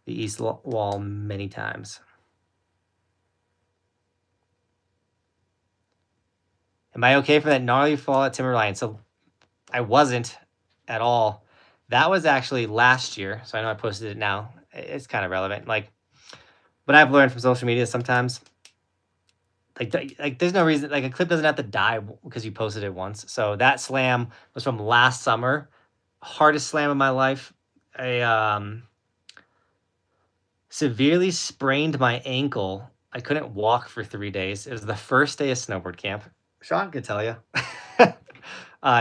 the East Wall many times. Am I okay for that gnarly fall at Timberline? So I wasn't at all. That was actually last year, so I know I posted it now. It's kind of relevant. Like, but I've learned from social media sometimes, like there's no reason, like a clip doesn't have to die because you posted it once. So that slam was from last summer, hardest slam of my life. I severely sprained my ankle. I couldn't walk for 3 days. It was the first day of snowboard camp. Sean could tell you.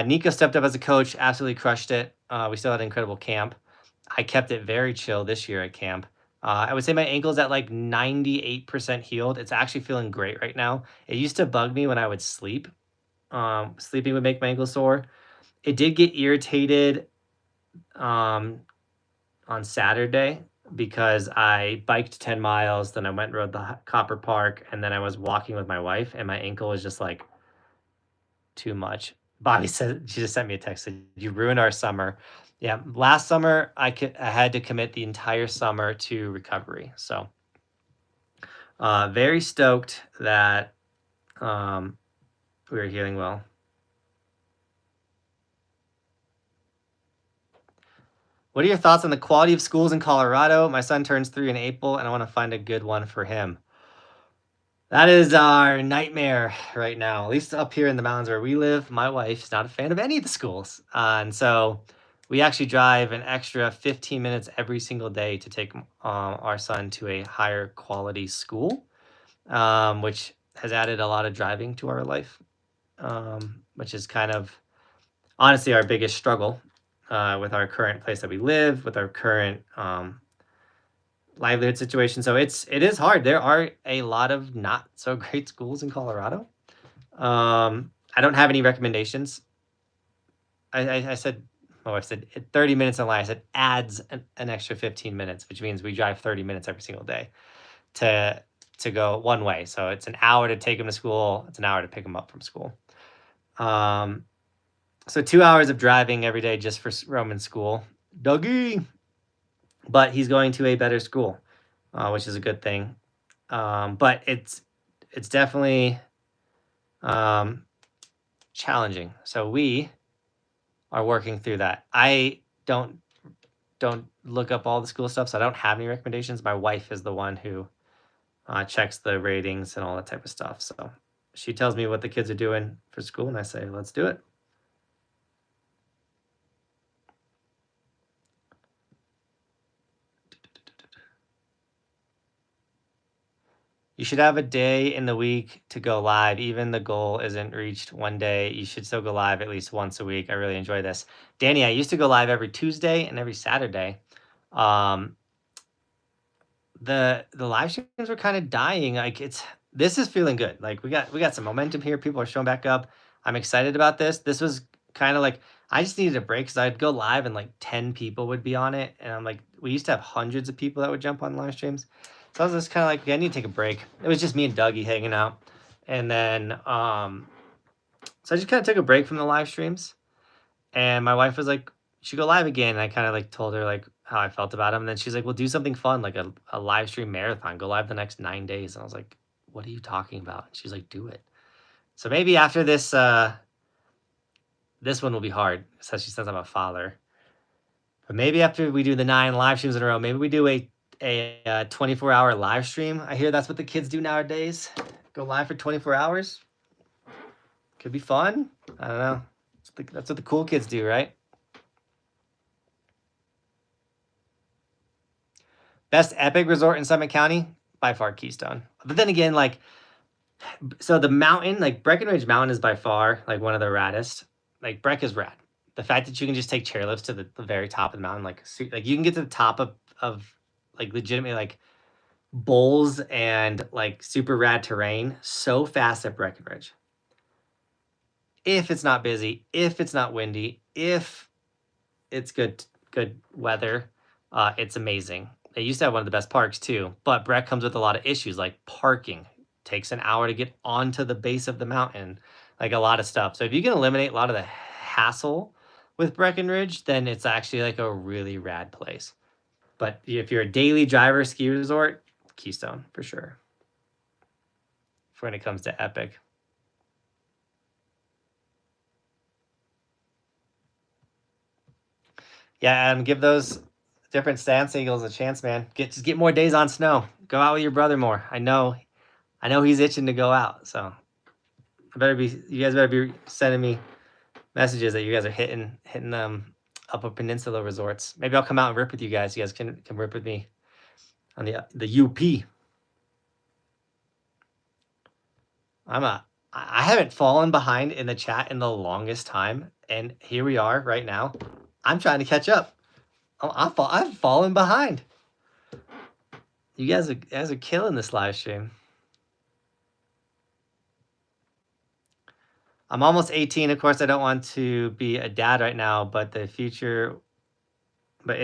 Nico stepped up as a coach, absolutely crushed it. We still had an incredible camp. I kept it very chill this year at camp. I would say my ankle's at like 98% healed. It's actually feeling great right now. It used to bug me when I would sleep. Sleeping would make my ankle sore. It did get irritated on Saturday because I biked 10 miles, then I went and rode the Copper Park, and then I was walking with my wife, and my ankle was just like too much. Bobby said, she just sent me a text, said, you ruined our summer. Yeah, last summer I had to commit the entire summer to recovery. So very stoked that we are healing well. What are your thoughts on the quality of schools in Colorado? My son turns 3 in April, and I want to find a good one for him. That is our nightmare right now, at least up here in the mountains where we live. My wife's not a fan of any of the schools. And so we actually drive an extra 15 minutes every single day to take our son to a higher quality school, which has added a lot of driving to our life, which is kind of honestly our biggest struggle with our current place that we live, with our current livelihood situation. So it is hard. There are a lot of not so great schools in Colorado. I don't have any recommendations. I said, my wife said 30 minutes in line. I said adds an extra 15 minutes, which means we drive 30 minutes every single day to go one way. So it's an hour to take him to school. It's an hour to pick him up from school. So 2 hours of driving every day just for Roman school. Dougie. But he's going to a better school, which is a good thing. But it's definitely challenging. So we are working through that. I don't look up all the school stuff, so I don't have any recommendations. My wife is the one who checks the ratings and all that type of stuff. So she tells me what the kids are doing for school, and I say, let's do it. You should have a day in the week to go live. Even the goal isn't reached one day. You should still go live at least once a week. I really enjoy this. Danny, I used to go live every Tuesday and every Saturday. The live streams were kind of dying. Like this is feeling good. Like we got some momentum here. People are showing back up. I'm excited about this. This was kind of like I just needed a break because I'd go live and like 10 people would be on it. And I'm like, we used to have hundreds of people that would jump on live streams. So I was just kind of like, okay, I need to take a break. It was just me and Dougie hanging out. And then, so I just kind of took a break from the live streams. And my wife was like, you should go live again. And I kind of like told her like how I felt about him. And then she's like, well, do something fun, like a live stream marathon. Go live the next 9 days. And I was like, what are you talking about? And she's like, do it. So maybe after this, this one will be hard. So she says I'm a father. But maybe after we do the 9 live streams in a row, maybe we do a 24-hour live stream. I hear that's what the kids do nowadays. Go live for 24 hours. Could be fun. I don't know. That's what the cool kids do, right? Best epic resort in Summit County? By far Keystone. But then again, like, so the mountain, like Breckenridge Mountain is by far like one of the raddest. Like Breck is rad. The fact that you can just take chairlifts to the very top of the mountain, like you can get to the top of like legitimately like bowls and like super rad terrain so fast at Breckenridge. If it's not busy, if it's not windy, if it's good weather, it's amazing. They used to have one of the best parks too, but Breck comes with a lot of issues like parking. Takes an hour to get onto the base of the mountain, like a lot of stuff. So if you can eliminate a lot of the hassle with Breckenridge, then it's actually like a really rad place. But if you're a daily driver ski resort, Keystone for sure. For when it comes to epic. Yeah, give those different stance eagles a chance, man. Just get more days on snow. Go out with your brother more. I know he's itching to go out. So you guys better be sending me messages that you guys are hitting Upper Peninsula resorts. Maybe I'll come out and rip with you guys. You guys can rip with me on the UP. I haven't fallen behind in the chat in the longest time, and here we are right now. I'm trying to catch up. I've fallen behind. You guys are killing this live stream. I'm almost 18. Of course, I don't want to be a dad right now, but in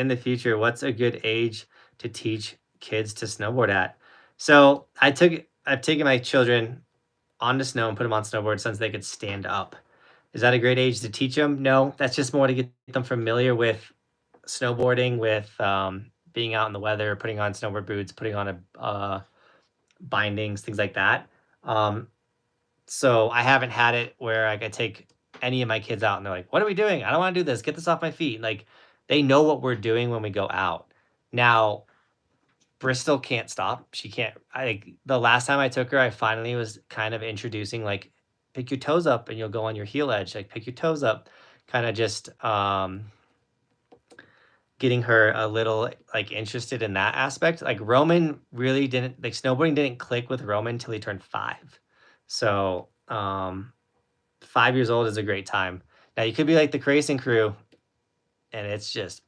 the future, what's a good age to teach kids to snowboard at? So I've taken my children onto snow and put them on snowboard since they could stand up. Is that a great age to teach them? No, that's just more to get them familiar with snowboarding, with being out in the weather, putting on snowboard boots, putting on bindings, things like that. So I haven't had it where I could take any of my kids out and they're like, what are we doing? I don't want to do this. Get this off my feet. Like they know what we're doing when we go out. Now, Bristol can't stop. She can't. The last time I took her, I finally was kind of introducing like, pick your toes up and you'll go on your heel edge. Like pick your toes up, kind of just getting her a little like interested in that aspect. Like Roman really didn't, like snowboarding didn't click with Roman until he turned 5. So 5 years old is a great time. Now you could be like the Cracing crew, and it's just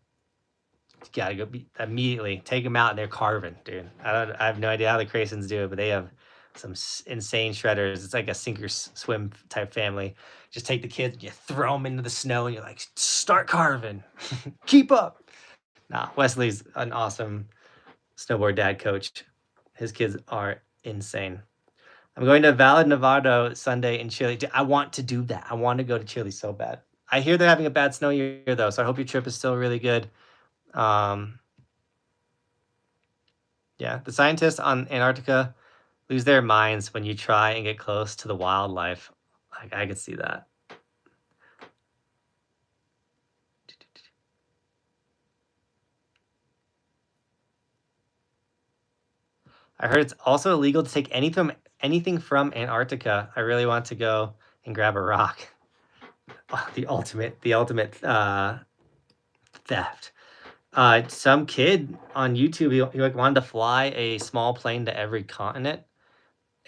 you gotta go immediately take them out and they're carving, dude. I have no idea how the Crasons do it, but they have some insane shredders. It's like a sink or swim type family. Just take the kids, you throw them into the snow, and you're like, start carving, keep up. Nah, Wesley's an awesome snowboard dad coach. His kids are insane. I'm going to Valid Nevada Sunday in Chile. I want to do that. I want to go to Chile so bad. I hear they're having a bad snow year though, so I hope your trip is still really good. Yeah, the scientists on Antarctica lose their minds when you try and get close to the wildlife. Like, I could see that. I heard it's also illegal to take anything from Antarctica. I really want to go and grab a rock. Oh, the ultimate theft. Some kid on YouTube, he like wanted to fly a small plane to every continent,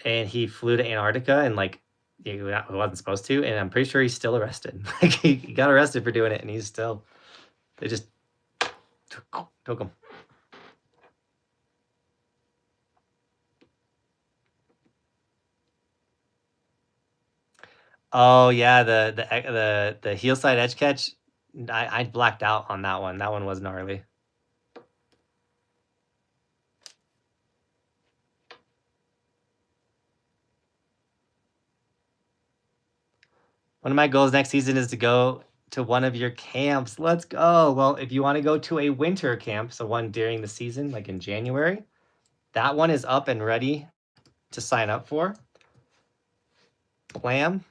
and he flew to Antarctica and like he wasn't supposed to, and I'm pretty sure he's still arrested. Like he got arrested for doing it, and they just took him. Oh yeah, the heel side edge catch. I blacked out on that one. That one was gnarly. One of my goals next season is to go to one of your camps. Let's go. Well, if you want to go to a winter camp, so one during the season, like in January, that one is up and ready to sign up for. Blam.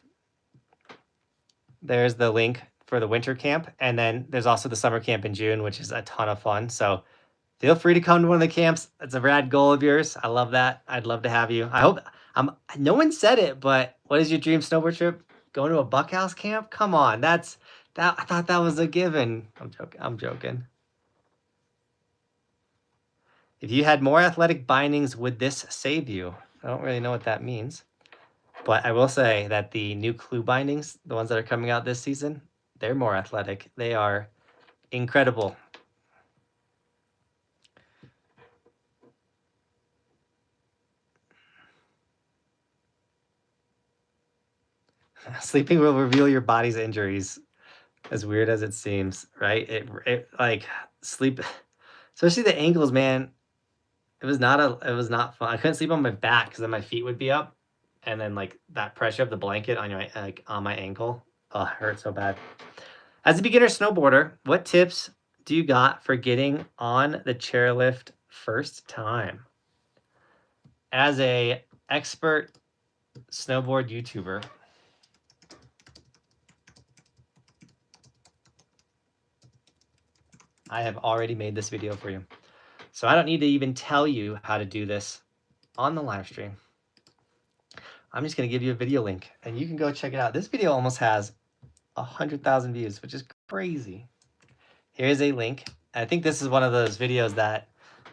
There's the link for the winter camp. And then there's also the summer camp in June, which is a ton of fun. So feel free to come to one of the camps. It's a rad goal of yours. I love that. I'd love to have you. I hope no one said it, but what is your dream snowboard trip? Going to a Buckhouse camp? Come on. I thought that was a given. I'm joking. If you had more athletic bindings, would this save you? I don't really know what that means. But I will say that the new Clue bindings, the ones that are coming out this season, they're more athletic. They are incredible. Sleeping will reveal your body's injuries, as weird as it seems, right? It like sleep, especially the ankles, man. It was not fun. I couldn't sleep on my back because then my feet would be up, and then like that pressure of the blanket on your on my ankle, oh, it hurt so bad. As a beginner snowboarder, what tips do you got for getting on the chairlift first time? As a expert snowboard YouTuber, I have already made this video for you. So I don't need to even tell you how to do this on the live stream. I'm just going to give you a video link and you can go check it out. This video almost has 100,000 views, which is crazy. Here's a link. I think this is one of those videos that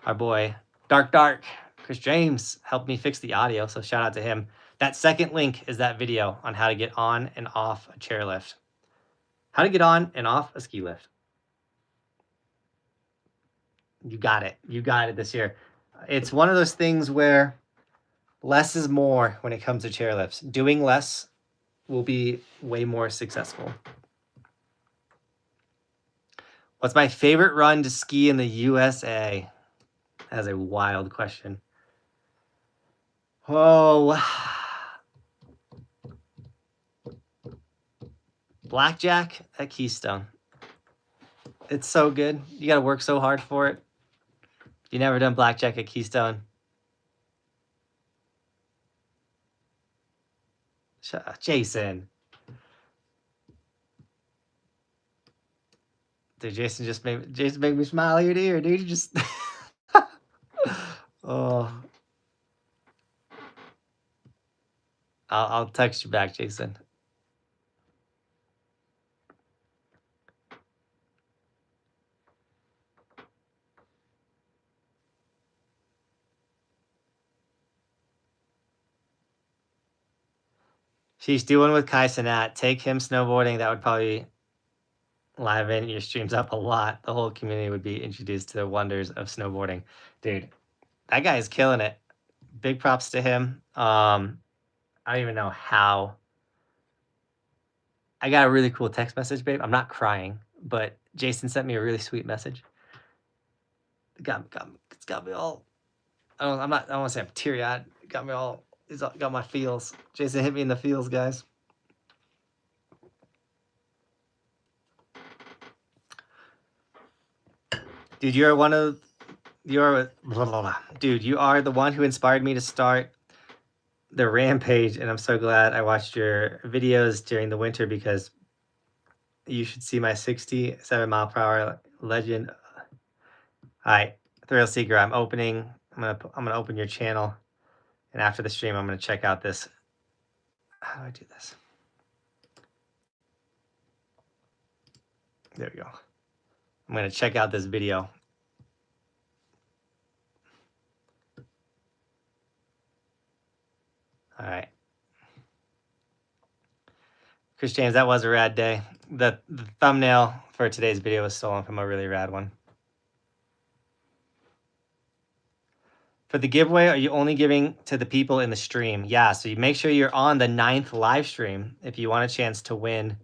our boy Dark Chris James helped me fix the audio, so shout out to him. That second link is that video on how to get on and off a chairlift. How to get on and off a ski lift. You got it. You got it this year. It's one of those things where less is more when it comes to chairlifts. Doing less will be way more successful. What's my favorite run to ski in the USA? That's a wild question. Oh, Blackjack at Keystone. It's so good. You got to work so hard for it. You never done Blackjack at Keystone? Jason. Dude, Jason made me smile ear to ear, dude. You just oh. I'll text you back, Jason. Sheesh, do one with Kai Cenat. Take him snowboarding. That would probably liven your streams up a lot. The whole community would be introduced to the wonders of snowboarding. Dude, that guy is killing it. Big props to him. I don't even know how. I got a really cool text message, babe. I'm not crying, but Jason sent me a really sweet message. It's got me all. I don't want to say I'm teary-eyed. It got me all. It's got my feels. Jason hit me in the feels, guys. Dude, you are the one who inspired me to start the Rampage, and I'm so glad I watched your videos during the winter because you should see my 67 mile per hour legend. All right, Thrill Seeker, I'm gonna open your channel, and after the stream, I'm gonna check out this. How do I do this? There we go. I'm gonna check out this video. All right. Chris James, that was a rad day. The thumbnail for today's video was stolen from a really rad one. For the giveaway, are you only giving to the people in the stream? Yeah, so you make sure you're on the 9th live stream if you want a chance to win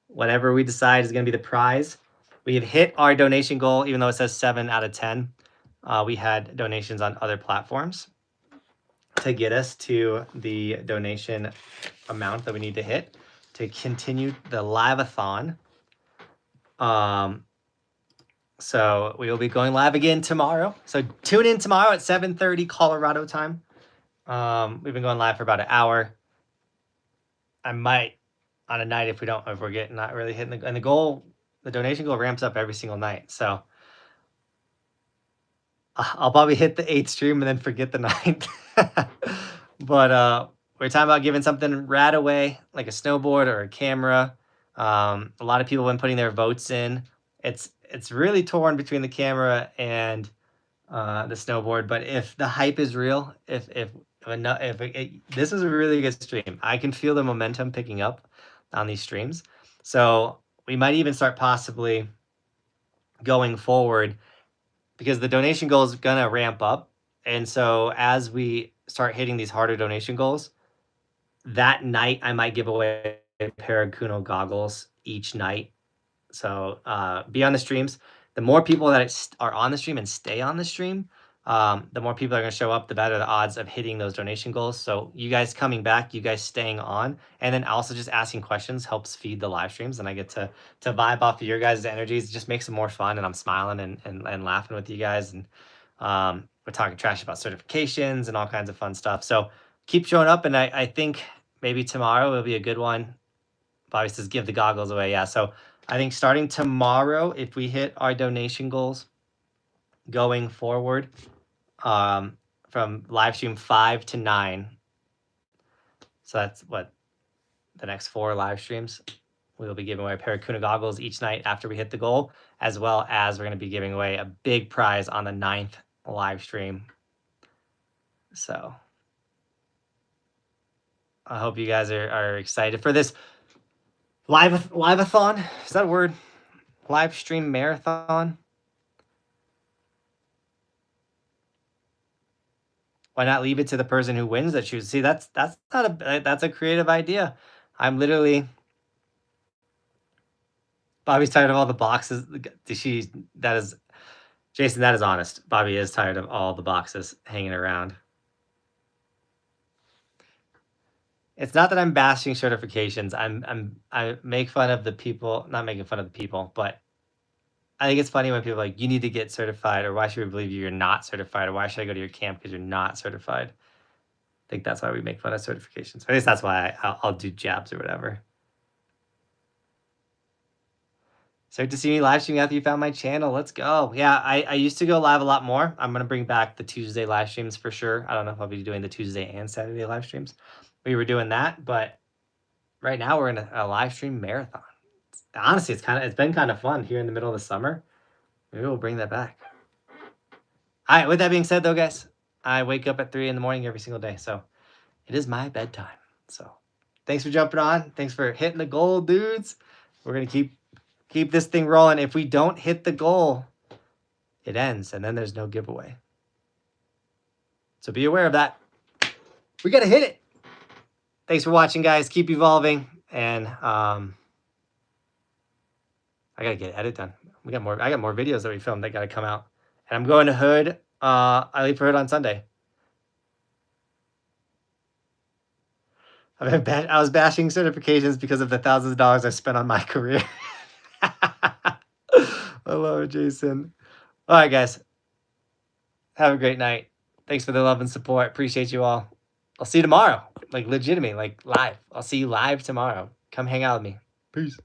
whatever we decide is going to be the prize. We have hit our donation goal, even though it says 7 out of 10. We had donations on other platforms to get us to the donation amount that we need to hit to continue the Liveathon. So we will be going live again tomorrow. So tune in tomorrow at 7:30 Colorado time. We've been going live for about an hour. I might on a night if we're getting not really hitting the donation goal ramps up every single night. So I'll probably hit the 8th stream and then forget the 9th. But we're talking about giving something rad away, like a snowboard or a camera. A lot of people have been putting their votes in. It's really torn between the camera and the snowboard. But if the hype is real, this is a really good stream. I can feel the momentum picking up on these streams. So we might even start possibly going forward because the donation goal is going to ramp up. And so as we start hitting these harder donation goals, that night I might give away a pair of Kuno goggles each night. So be on the streams. The more people that are on the stream and stay on the stream, the more people are going to show up, the better the odds of hitting those donation goals. So you guys coming back, you guys staying on, and then also just asking questions helps feed the live streams. And I get to vibe off of your guys' energies. It just makes it more fun, and I'm smiling and laughing with you guys. And we're talking trash about certifications and all kinds of fun stuff. So keep showing up, and I think maybe tomorrow will be a good one. Bobby says give the goggles away. Yeah, so I think starting tomorrow, if we hit our donation goals going forward, from live stream 5 to 9, so that's what the next 4 live streams, we will be giving away a pair of Kuno goggles each night after we hit the goal, as well as we're going to be giving away a big prize on the 9th live stream. So I hope you guys are excited for this Liveathon. Is that a word? Live stream marathon. Why not leave it to the person who wins that chooses? See, that's a creative idea. I'm literally. Bobby's tired of all the boxes. Jason, that is honest. Bobby is tired of all the boxes hanging around. It's not that I'm bashing certifications. I make fun of the people, not making fun of the people, but I think it's funny when people are like, you need to get certified, or why should we believe you're not certified, or why should I go to your camp because you're not certified? I think that's why we make fun of certifications. At least that's why I'll do jabs or whatever. Start to see me live streaming after you found my channel. Let's go. Yeah, I used to go live a lot more. I'm going to bring back the Tuesday live streams for sure. I don't know if I'll be doing the Tuesday and Saturday live streams. We were doing that, but right now we're in a live stream marathon. Honestly, it's been kind of fun here in the middle of the summer. Maybe we'll bring that back. All right, with that being said, though, guys, I wake up at 3 in the morning every single day, so it is my bedtime. So thanks for jumping on. Thanks for hitting the goal, dudes. We're gonna keep this thing rolling. If we don't hit the goal, it ends, and then there's no giveaway. So be aware of that. We gotta hit it. Thanks for watching, guys. Keep evolving, and I gotta get edit done. I got more videos that we filmed that gotta come out. And I'm going to Hood. I leave for Hood on Sunday. I was bashing certifications because of the thousands of dollars I spent on my career. I love it, Jason. All right, guys. Have a great night. Thanks for the love and support. Appreciate you all. I'll see you tomorrow. Like, legitimately, like, live. I'll see you live tomorrow. Come hang out with me. Peace.